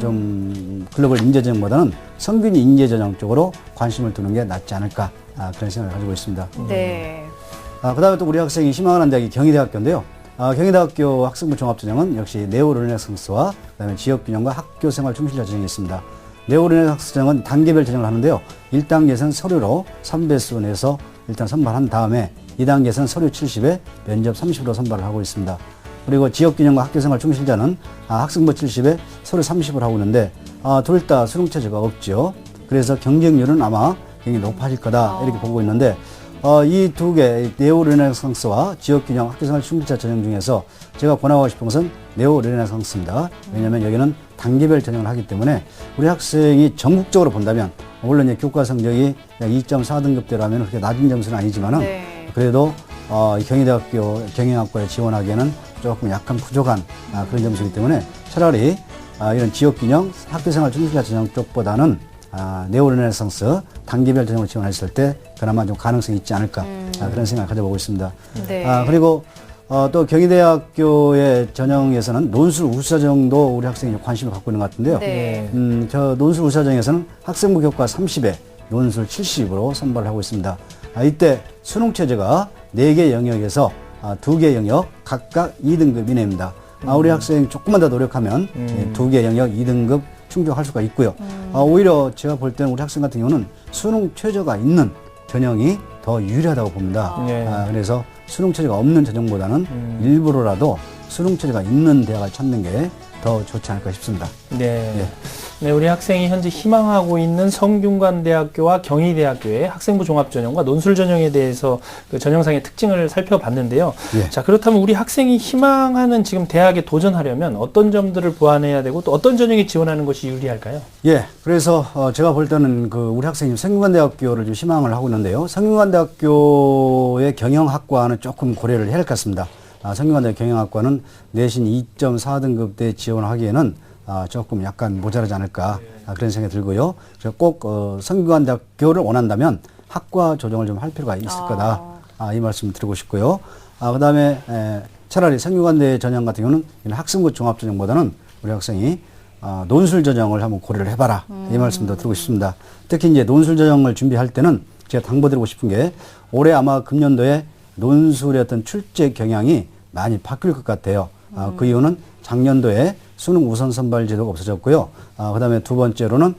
S5: 좀 글로벌 인재전형보다는 성균이 인재전형 쪽으로 관심을 두는 게 낫지 않을까 그런 생각을 가지고 있습니다.
S1: 네.
S5: 그다음에 또 우리 학생이 희망을 한 대학이 경희대학교인데요. 경희대학교 학생부 종합전형은 역시 네오르네상스와 그다음에 지역균형과 학교생활 충실자 전형이 있습니다. 네오르네상스 전형은 단계별 전형을 하는데요. 1단계에서는 서류로 3배수 내서 일단 선발한 다음에 2단계에서는 서류 70에 면접 30으로 선발을 하고 있습니다. 그리고 지역균형과 학교생활 충실자는 학생부 70에 서류 30을 하고 있는데 둘 다 수능체제가 없죠. 그래서 경쟁률은 아마 굉장히 높아질 거다 이렇게 보고 있는데 이 두 개 네오르네상스와 지역균형 학교생활 충실자 전형 중에서 제가 권하고 싶은 것은 네오르네상스입니다. 왜냐하면 여기는 단계별 전형을 하기 때문에 우리 학생이 전국적으로 본다면 물론 이제 교과 성적이 2.4등급대로 하면 그렇게 낮은 점수는 아니지만은
S1: 네.
S5: 그래도 경희대학교 경영학과에 지원하기에는 조금 약간 부족한 그런 점수이기 때문에 차라리 이런 지역균형 학교생활 충실자 전형 쪽보다는 네오르네상스 단계별 전형을 지원했을 때 그나마 좀 가능성이 있지 않을까 그런 생각을 가져보고 있습니다.
S1: 네.
S5: 그리고 또 경희대학교의 전형에서는 논술 우수자정도 우리 학생이 관심을 갖고 있는 것 같은데요.
S1: 네.
S5: 저 논술 우수자정에서는 학생부 교과 30에 논술 70으로 선발을 하고 있습니다. 이때 수능 체제가 4개 영역에서 2개 영역 각각 2등급 이내입니다. 우리 학생 조금만 더 노력하면 2개 영역 2등급 충족할 수가 있고요. 오히려 제가 볼 때는 우리 학생 같은 경우는 수능 최저가 있는 전형이 더 유리하다고 봅니다. 그래서 수능 체제가 없는 전형보다는 일부러라도 수능 체제가 있는 대학을 찾는 게 더 좋지 않을까 싶습니다.
S2: 네. 네, 우리 학생이 현재 희망하고 있는 성균관대학교와 경희대학교의 학생부 종합전형과 논술전형에 대해서 그 전형상의 특징을 살펴봤는데요.
S5: 예.
S2: 자, 그렇다면 우리 학생이 희망하는 지금 대학에 도전하려면 어떤 점들을 보완해야 되고 또 어떤 전형에 지원하는 것이 유리할까요?
S5: 예, 그래서 제가 볼 때는 우리 학생이 성균관대학교를 좀 희망을 하고 있는데요. 성균관대학교의 경영학과는 조금 고려를 해야 할 것 같습니다. 성균관대 경영학과는 내신 2.4등급대 지원하기에는 조금 약간 모자라지 않을까 그런 생각이 들고요. 그래서 꼭 성균관대학교를 원한다면 학과 조정을 좀 할 필요가 있을 거다. 이 말씀 드리고 싶고요. 그다음에 차라리 성균관대 전형 같은 경우는 학생부 종합 전형보다는 우리 학생이 논술 전형을 한번 고려를 해봐라. 이 말씀도 드리고 싶습니다. 특히 이제 논술 전형을 준비할 때는 제가 당부드리고 싶은 게 올해 아마 금년도에 논술의 어떤 출제 경향이 많이 바뀔 것 같아요. 그 이유는 작년도에 수능 우선 선발 제도가 없어졌고요. 그다음에 두 번째로는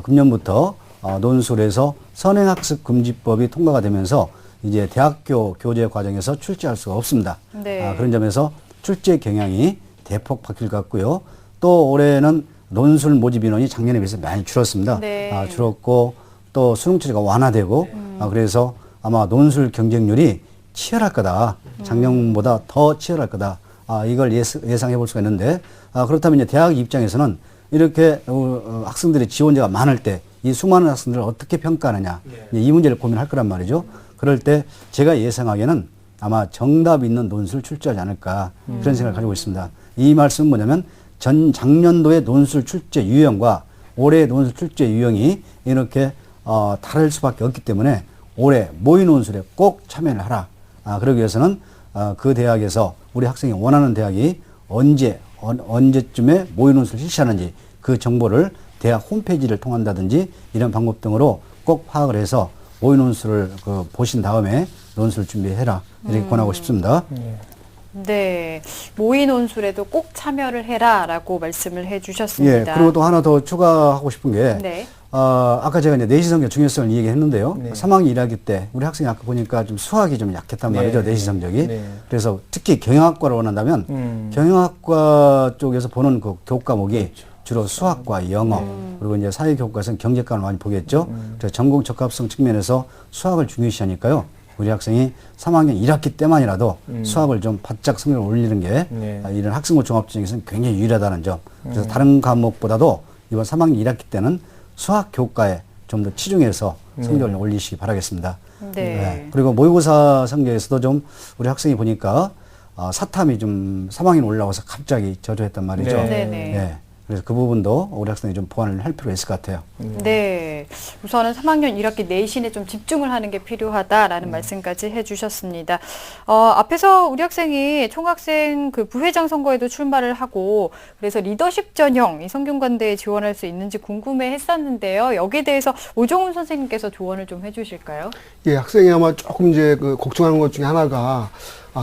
S5: 금년부터 논술에서 선행학습 금지법이 통과가 되면서 이제 대학교 교재 과정에서 출제할 수가 없습니다.
S1: 네.
S5: 그런 점에서 출제 경향이 대폭 바뀔 것 같고요. 또 올해는 논술 모집 인원이 작년에 비해서 많이 줄었습니다.
S1: 네.
S5: 줄었고 또 수능 체제가 완화되고 그래서 아마 논술 경쟁률이 치열할 거다. 작년보다 더 치열할 거다. 이걸 예상해 볼 수가 있는데 그렇다면 이제 대학 입장에서는 이렇게 학생들의 지원자가 많을 때 이 수많은 학생들을 어떻게 평가하느냐 이 문제를 고민할 거란 말이죠. 그럴 때 제가 예상하기에는 아마 정답 있는 논술 출제하지 않을까 그런 생각을 가지고 있습니다. 이 말씀은 뭐냐면 작년도의 논술 출제 유형과 올해의 논술 출제 유형이 이렇게 다를 수밖에 없기 때문에 올해 모의 논술에 꼭 참여를 하라. 그러기 위해서는 그 대학에서 우리 학생이 원하는 대학이 언제쯤에 모의 논술을 실시하는지 그 정보를 대학 홈페이지를 통한다든지 이런 방법 등으로 꼭 파악을 해서 모의 논술을 보신 다음에 논술 준비해라 이렇게 권하고 싶습니다.
S1: 네. 모의 논술에도 꼭 참여를 해라라고 말씀을 해주셨습니다.
S5: 예, 그리고 또 하나 더 추가하고 싶은 게
S1: 네.
S5: 아까 제가 이제 내신성적 중요성을 얘기했는데요.
S2: 네.
S5: 3학년 1학기 때 우리 학생이 아까 보니까 좀 수학이 좀 약했단 말이죠. 내신 성적이.
S2: 네.
S5: 그래서 특히 경영학과를 원한다면 경영학과 쪽에서 보는 그 교과목이 주로 수학과 영어 그리고 이제 사회교과서는 경제과를 많이 보겠죠. 그래서 전공 적합성 측면에서 수학을 중요시하니까요. 우리 학생이 3학년 1학기 때만이라도 수학을 좀 바짝 성적을 올리는 게
S2: 네.
S5: 이런 학생부 종합전형에서는 굉장히 유리하다는 점. 그래서 다른 과목보다도 이번 3학년 1학기 때는 수학 교과에 좀 더 치중해서 성적을 올리시기 바라겠습니다.
S1: 네.
S5: 그리고 모의고사 성적에서도 좀 우리 학생이 보니까 사탐이 좀 3학년 올라와서 갑자기 저조했단 말이죠.
S2: 네.
S1: 네네.
S5: 네. 그래서 그 부분도 우리 학생이 좀 보완을 할 필요가 있을 것 같아요.
S1: 네. 우선은 3학년 1학기 내신에 좀 집중을 하는 게 필요하다라는 말씀까지 해주셨습니다. 앞에서 우리 학생이 총학생 그 부회장 선거에도 출마를 하고 그래서 리더십 전형 이 성균관대에 지원할 수 있는지 궁금해 했었는데요. 여기에 대해서 오정훈 선생님께서 조언을 좀 해주실까요?
S3: 예, 학생이 아마 조금 이제 그 걱정하는 것 중에 하나가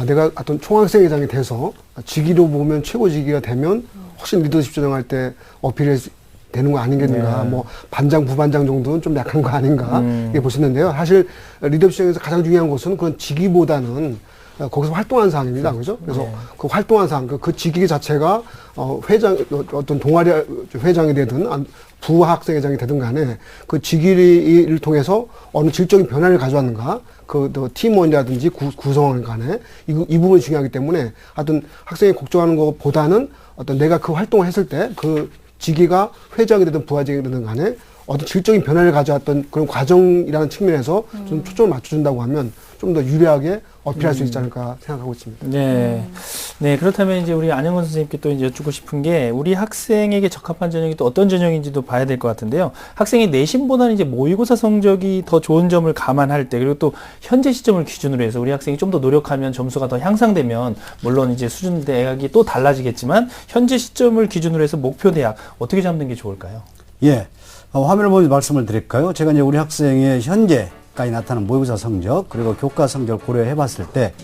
S3: 내가 어떤 총학생회장이 돼서 직위로 보면 최고 직위가 되면 훨씬 리더십 전형할 때 어필이 되는 거 아니겠는가.
S2: 네.
S3: 뭐 반장, 부반장 정도는 좀 약한 거 아닌가 이렇게 보시는데요. 사실 리더십 전형에서 가장 중요한 것은 그런 직위보다는 거기서 활동한 사항입니다. 그죠? 그래서
S2: 네.
S3: 그 활동한 사항, 그 직위 자체가 회장, 어떤 동아리 회장이 되든 부학생회장이 되든 간에 그 직위를 통해서 어느 질적인 변화를 가져왔는가, 또 팀원이라든지 구성원 간에 이 부분이 중요하기 때문에 하여튼 학생이 걱정하는 것보다는 어떤 내가 그 활동을 했을 때 그 직위가 회장이 되든 부회장이 되든 간에 어떤 질적인 변화를 가져왔던 그런 과정이라는 측면에서 좀 초점을 맞춰준다고 하면 좀 더 유리하게 어필할 수 있지 않을까 생각하고 있습니다.
S2: 네. 네, 그렇다면 이제 우리 안영건 선생님께 또 이제 여쭙고 싶은 게 우리 학생에게 적합한 전형이 또 어떤 전형인지도 봐야 될 것 같은데요. 학생이 내신보다는 이제 모의고사 성적이 더 좋은 점을 감안할 때 그리고 또 현재 시점을 기준으로 해서 우리 학생이 좀 더 노력하면 점수가 더 향상되면 물론 이제 수준 대학이 또 달라지겠지만 현재 시점을 기준으로 해서 목표 대학 어떻게 잡는 게 좋을까요?
S5: 예. 화면을 보면서 말씀을 드릴까요? 제가 이제 우리 학생의 현재까지 나타나는 모의고사 성적, 그리고 교과 성적을 고려해 봤을 때,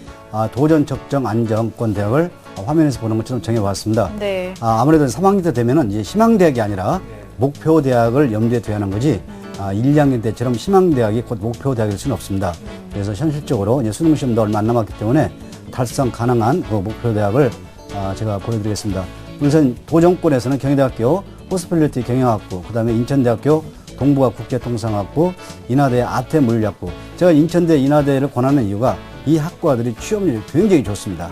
S5: 도전 적정 안정권 대학을 화면에서 보는 것처럼 정해봤습니다.
S1: 네.
S5: 아무래도 3학년 때 되면은 이제 희망대학이 아니라 목표 대학을 염두에 둬야 하는 거지, 1, 2학년 때처럼 희망대학이 곧 목표 대학일 수는 없습니다. 그래서 현실적으로 이제 수능시험도 얼마 안 남았기 때문에 달성 가능한 그 목표 대학을 제가 보여드리겠습니다. 우선 도정권에서는 경희대학교 호스필리티 경영학부, 그 다음에 인천대학교 동부가 국제통상학부, 인하대 아태물리학부. 제가 인천대 인하대를 권하는 이유가 이 학과들이 취업률이 굉장히 좋습니다.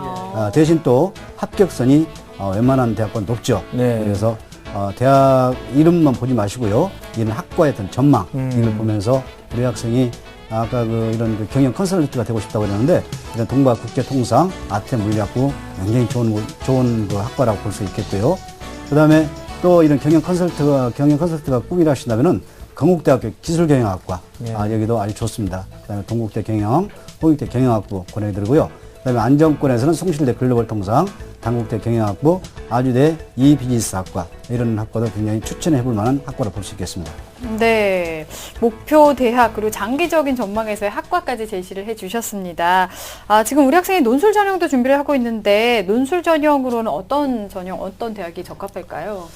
S5: 대신 또 합격선이 웬만한 대학보다 높죠.
S2: 네.
S5: 그래서 대학 이름만 보지 마시고요. 이런 학과의 어떤 전망 이걸 보면서 우리 학생이 아까 이런 경영 컨설턴트가 되고 싶다고 그러는데 이런 동부가 국제통상 아태물리학부 굉장히 좋은 그 학과라고 볼 수 있겠고요. 그 다음에 또 이런 경영 컨설트가 꿈이라 하신다면은 건국대학교 기술경영학과
S2: 네.
S5: 여기도 아주 좋습니다. 그다음에 동국대 경영, 홍익대 경영학부 권해드리고요. 그다음에 안정권에서는 송실대 글로벌통상, 단국대 경영학부, 아주대 이비즈니스학과 이런 학과도 굉장히 추천해볼 만한 학과로 볼 수 있겠습니다.
S1: 네. 목표 대학 그리고 장기적인 전망에서의 학과까지 제시를 해주셨습니다. 지금 우리 학생이 논술 전형도 준비를 하고 있는데 논술 전형으로는 어떤 대학이 적합할까요?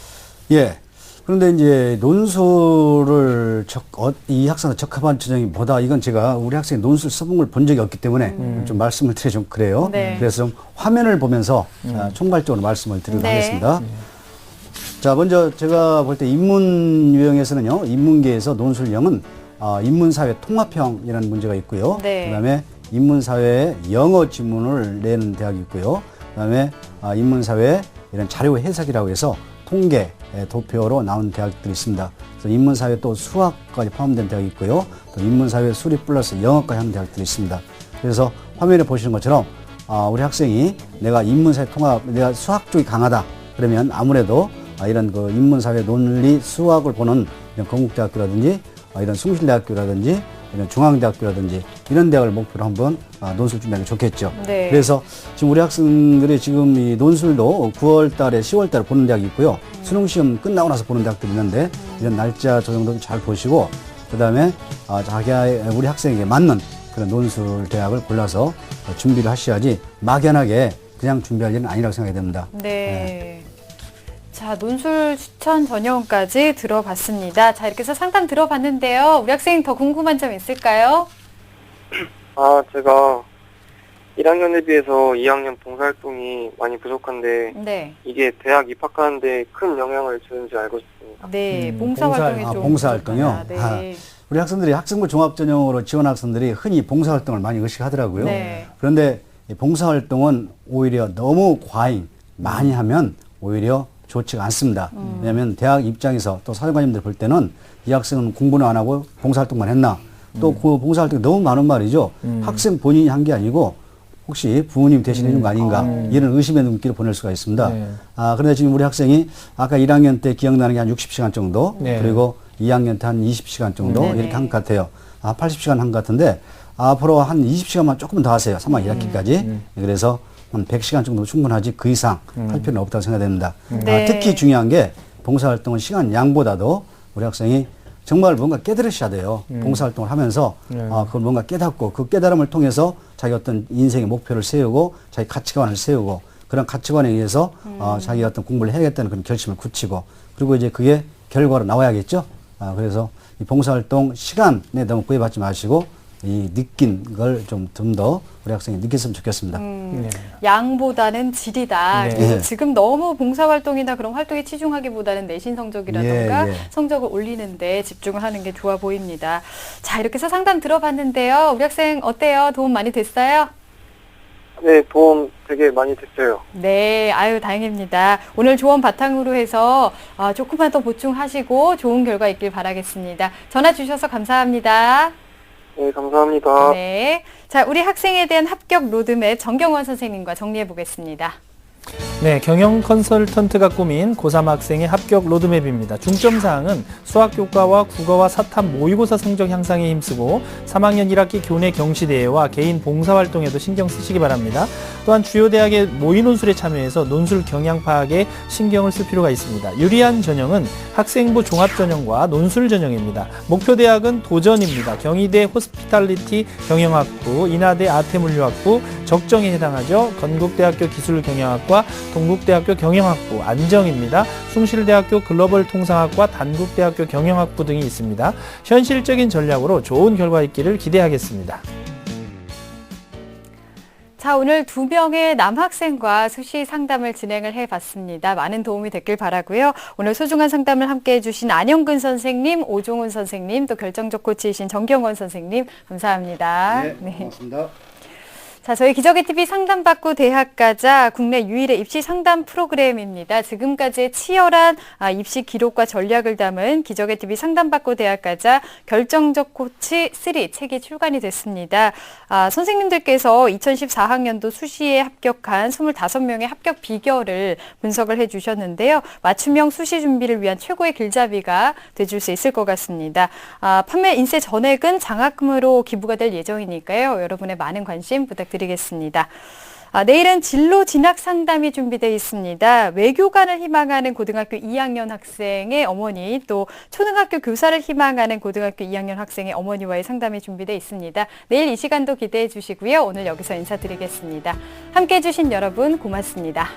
S5: 예. 그런데 이제 논술을 이 학생한테 적합한 전형이 뭐다? 이건 제가 우리 학생이 논술 써본 걸 본 적이 없기 때문에 좀 말씀을 드려 좀 그래요.
S1: 네.
S5: 그래서 좀 화면을 보면서 총괄적으로 말씀을 드리도록
S1: 네.
S5: 하겠습니다. 자, 먼저 제가 볼 때 인문 유형에서는요, 인문계에서 논술형은 인문사회 통합형이라는 문제가 있고요.
S1: 네.
S5: 그다음에 인문사회에 영어 지문을 내는 대학이 있고요. 그다음에 인문사회 이런 자료 해석이라고 해서 통계, 도표로 나온 대학들이 있습니다. 그래서 인문사회 또 수학까지 포함된 대학이 있고요. 또 인문사회 수리 플러스 영어까지 하는 대학들이 있습니다. 그래서 화면에 보시는 것처럼 우리 학생이 내가 인문사회 통합, 내가 수학 쪽이 강하다. 그러면 아무래도 이런 그 인문사회 논리 수학을 보는 이런 건국대학교라든지 이런 숭실대학교라든지 이런 중앙대학교라든지 이런 대학을 목표로 한번 논술 준비하는 게 좋겠죠.
S1: 네.
S5: 그래서 지금 우리 학생들이 지금 이 논술도 9월 달에 10월 달에 보는 대학이 있고요. 수능 시험 끝나고 나서 보는 대학들이 있는데 이런 날짜 조정도 잘 보시고 그다음에 우리 학생에게 맞는 그런 논술 대학을 골라서 준비를 하셔야지 막연하게 그냥 준비할 일은 아니라고 생각이 됩니다.
S1: 네. 자, 논술 추천 전형까지 들어봤습니다. 자, 이렇게 해서 상담 들어봤는데요. 우리 학생 더 궁금한 점 있을까요?
S4: 제가 1학년에 비해서 2학년 봉사활동이 많이 부족한데
S1: 네.
S4: 이게 대학 입학하는데 큰 영향을 주는지 알고 싶습니다.
S1: 네,
S2: 음,
S1: 봉사활동이
S5: 봉사-
S1: 좀
S5: 봉사활동이요?
S1: 부족하다. 네.
S5: 우리 학생들이 학생부 종합전형으로 지원 학생들이 흔히 봉사활동을 많이 의식하더라고요.
S1: 네.
S5: 그런데 이 봉사활동은 오히려 너무 과잉, 많이 하면 오히려 좋지가 않습니다. 왜냐하면 대학 입장에서 또 사정관님들 볼 때는 이 학생은 공부는 안 하고 봉사활동만 했나. 또 그 봉사활동이 너무 많은 말이죠. 학생 본인이 한 게 아니고 혹시 부모님 대신해 준 거 아닌가 이런 의심의 눈길을 보낼 수가 있습니다.
S2: 네.
S5: 그런데 지금 우리 학생이 아까 1학년 때 기억나는 게 한 60시간 정도
S2: 네.
S5: 그리고 2학년 때 한 20시간 정도
S1: 네네.
S5: 이렇게 한 것 같아요. 80시간 한 것 같은데 앞으로 한 20시간만 조금 더 하세요. 3학 1학기까지. 그래서 한 100시간 정도 충분하지 그 이상 할 필요는 없다고 생각됩니다.
S1: 네.
S5: 특히 중요한 게 봉사활동은 시간 양보다도 우리 학생이 정말 뭔가 깨달으셔야 돼요. 봉사활동을 하면서 그걸 뭔가 깨닫고 그 깨달음을 통해서 자기 어떤 인생의 목표를 세우고 자기 가치관을 세우고 그런 가치관에 의해서 자기 어떤 공부를 해야겠다는 그런 결심을 굳히고 그리고 이제 그게 결과로 나와야겠죠. 그래서 이 봉사활동 시간에 너무 구애받지 마시고 이 느낀 걸 좀 더 우리 학생이 느꼈으면 좋겠습니다.
S2: 네.
S1: 양보다는 질이다.
S2: 네.
S1: 그래서
S5: 예.
S1: 지금 너무 봉사활동이나 그런 활동에 치중하기보다는 내신 성적이라던가
S5: 예, 예.
S1: 성적을 올리는데 집중을 하는 게 좋아 보입니다. 자, 이렇게 해서 상담 들어봤는데요. 우리 학생 어때요? 도움 많이 됐어요?
S4: 네, 도움 되게 많이 됐어요.
S1: 네, 아유, 다행입니다. 오늘 조언 바탕으로 해서 조금만 더 보충하시고 좋은 결과 있길 바라겠습니다. 전화 주셔서 감사합니다.
S4: 네, 감사합니다.
S1: 네. 자, 우리 학생에 대한 합격 로드맵 정경원 선생님과 정리해 보겠습니다.
S2: 네, 경영 컨설턴트가 꾸민 고3 학생의 합격 로드맵입니다. 중점 사항은 수학 교과와 국어와 사탐 모의고사 성적 향상에 힘쓰고 3학년 1학기 교내 경시대회와 개인 봉사활동에도 신경 쓰시기 바랍니다. 또한 주요 대학의 모의 논술에 참여해서 논술 경향 파악에 신경을 쓸 필요가 있습니다. 유리한 전형은 학생부 종합전형과 논술 전형입니다. 목표 대학은 도전입니다. 경희대 호스피탈리티 경영학부, 인하대 아태물류학부, 적정에 해당하죠. 건국대학교 기술경영학과, 동국대학교 경영학부, 안정입니다. 숭실대학교 글로벌 통상학과, 단국대학교 경영학부 등이 있습니다. 현실적인 전략으로 좋은 결과 있기를 기대하겠습니다.
S1: 자, 오늘 2명의 남학생과 수시 상담을 진행을 해봤습니다. 많은 도움이 됐길 바라고요. 오늘 소중한 상담을 함께해 주신 안영근 선생님, 오종훈 선생님, 또 결정적 코치이신 정경원 선생님 감사합니다.
S5: 네, 고맙습니다.
S1: 자, 저희 기적의 TV 상담받고 대학 가자 국내 유일의 입시 상담 프로그램입니다. 지금까지의 치열한 입시 기록과 전략을 담은 기적의 TV 상담받고 대학 가자 결정적 코치 3 책이 출간이 됐습니다. 선생님들께서 2014학년도 수시에 합격한 25명의 합격 비결을 분석을 해주셨는데요. 맞춤형 수시 준비를 위한 최고의 길잡이가 돼줄 수 있을 것 같습니다. 판매 인쇄 전액은 장학금으로 기부가 될 예정이니까요. 여러분의 많은 관심 부탁드리겠습니다. 내일은 진로 진학 상담이 준비되어 있습니다. 외교관을 희망하는 고등학교 2학년 학생의 어머니, 또 초등학교 교사를 희망하는 고등학교 2학년 학생의 어머니와의 상담이 준비되어 있습니다. 내일 이 시간도 기대해 주시고요. 오늘 여기서 인사드리겠습니다. 함께해 주신 여러분 고맙습니다.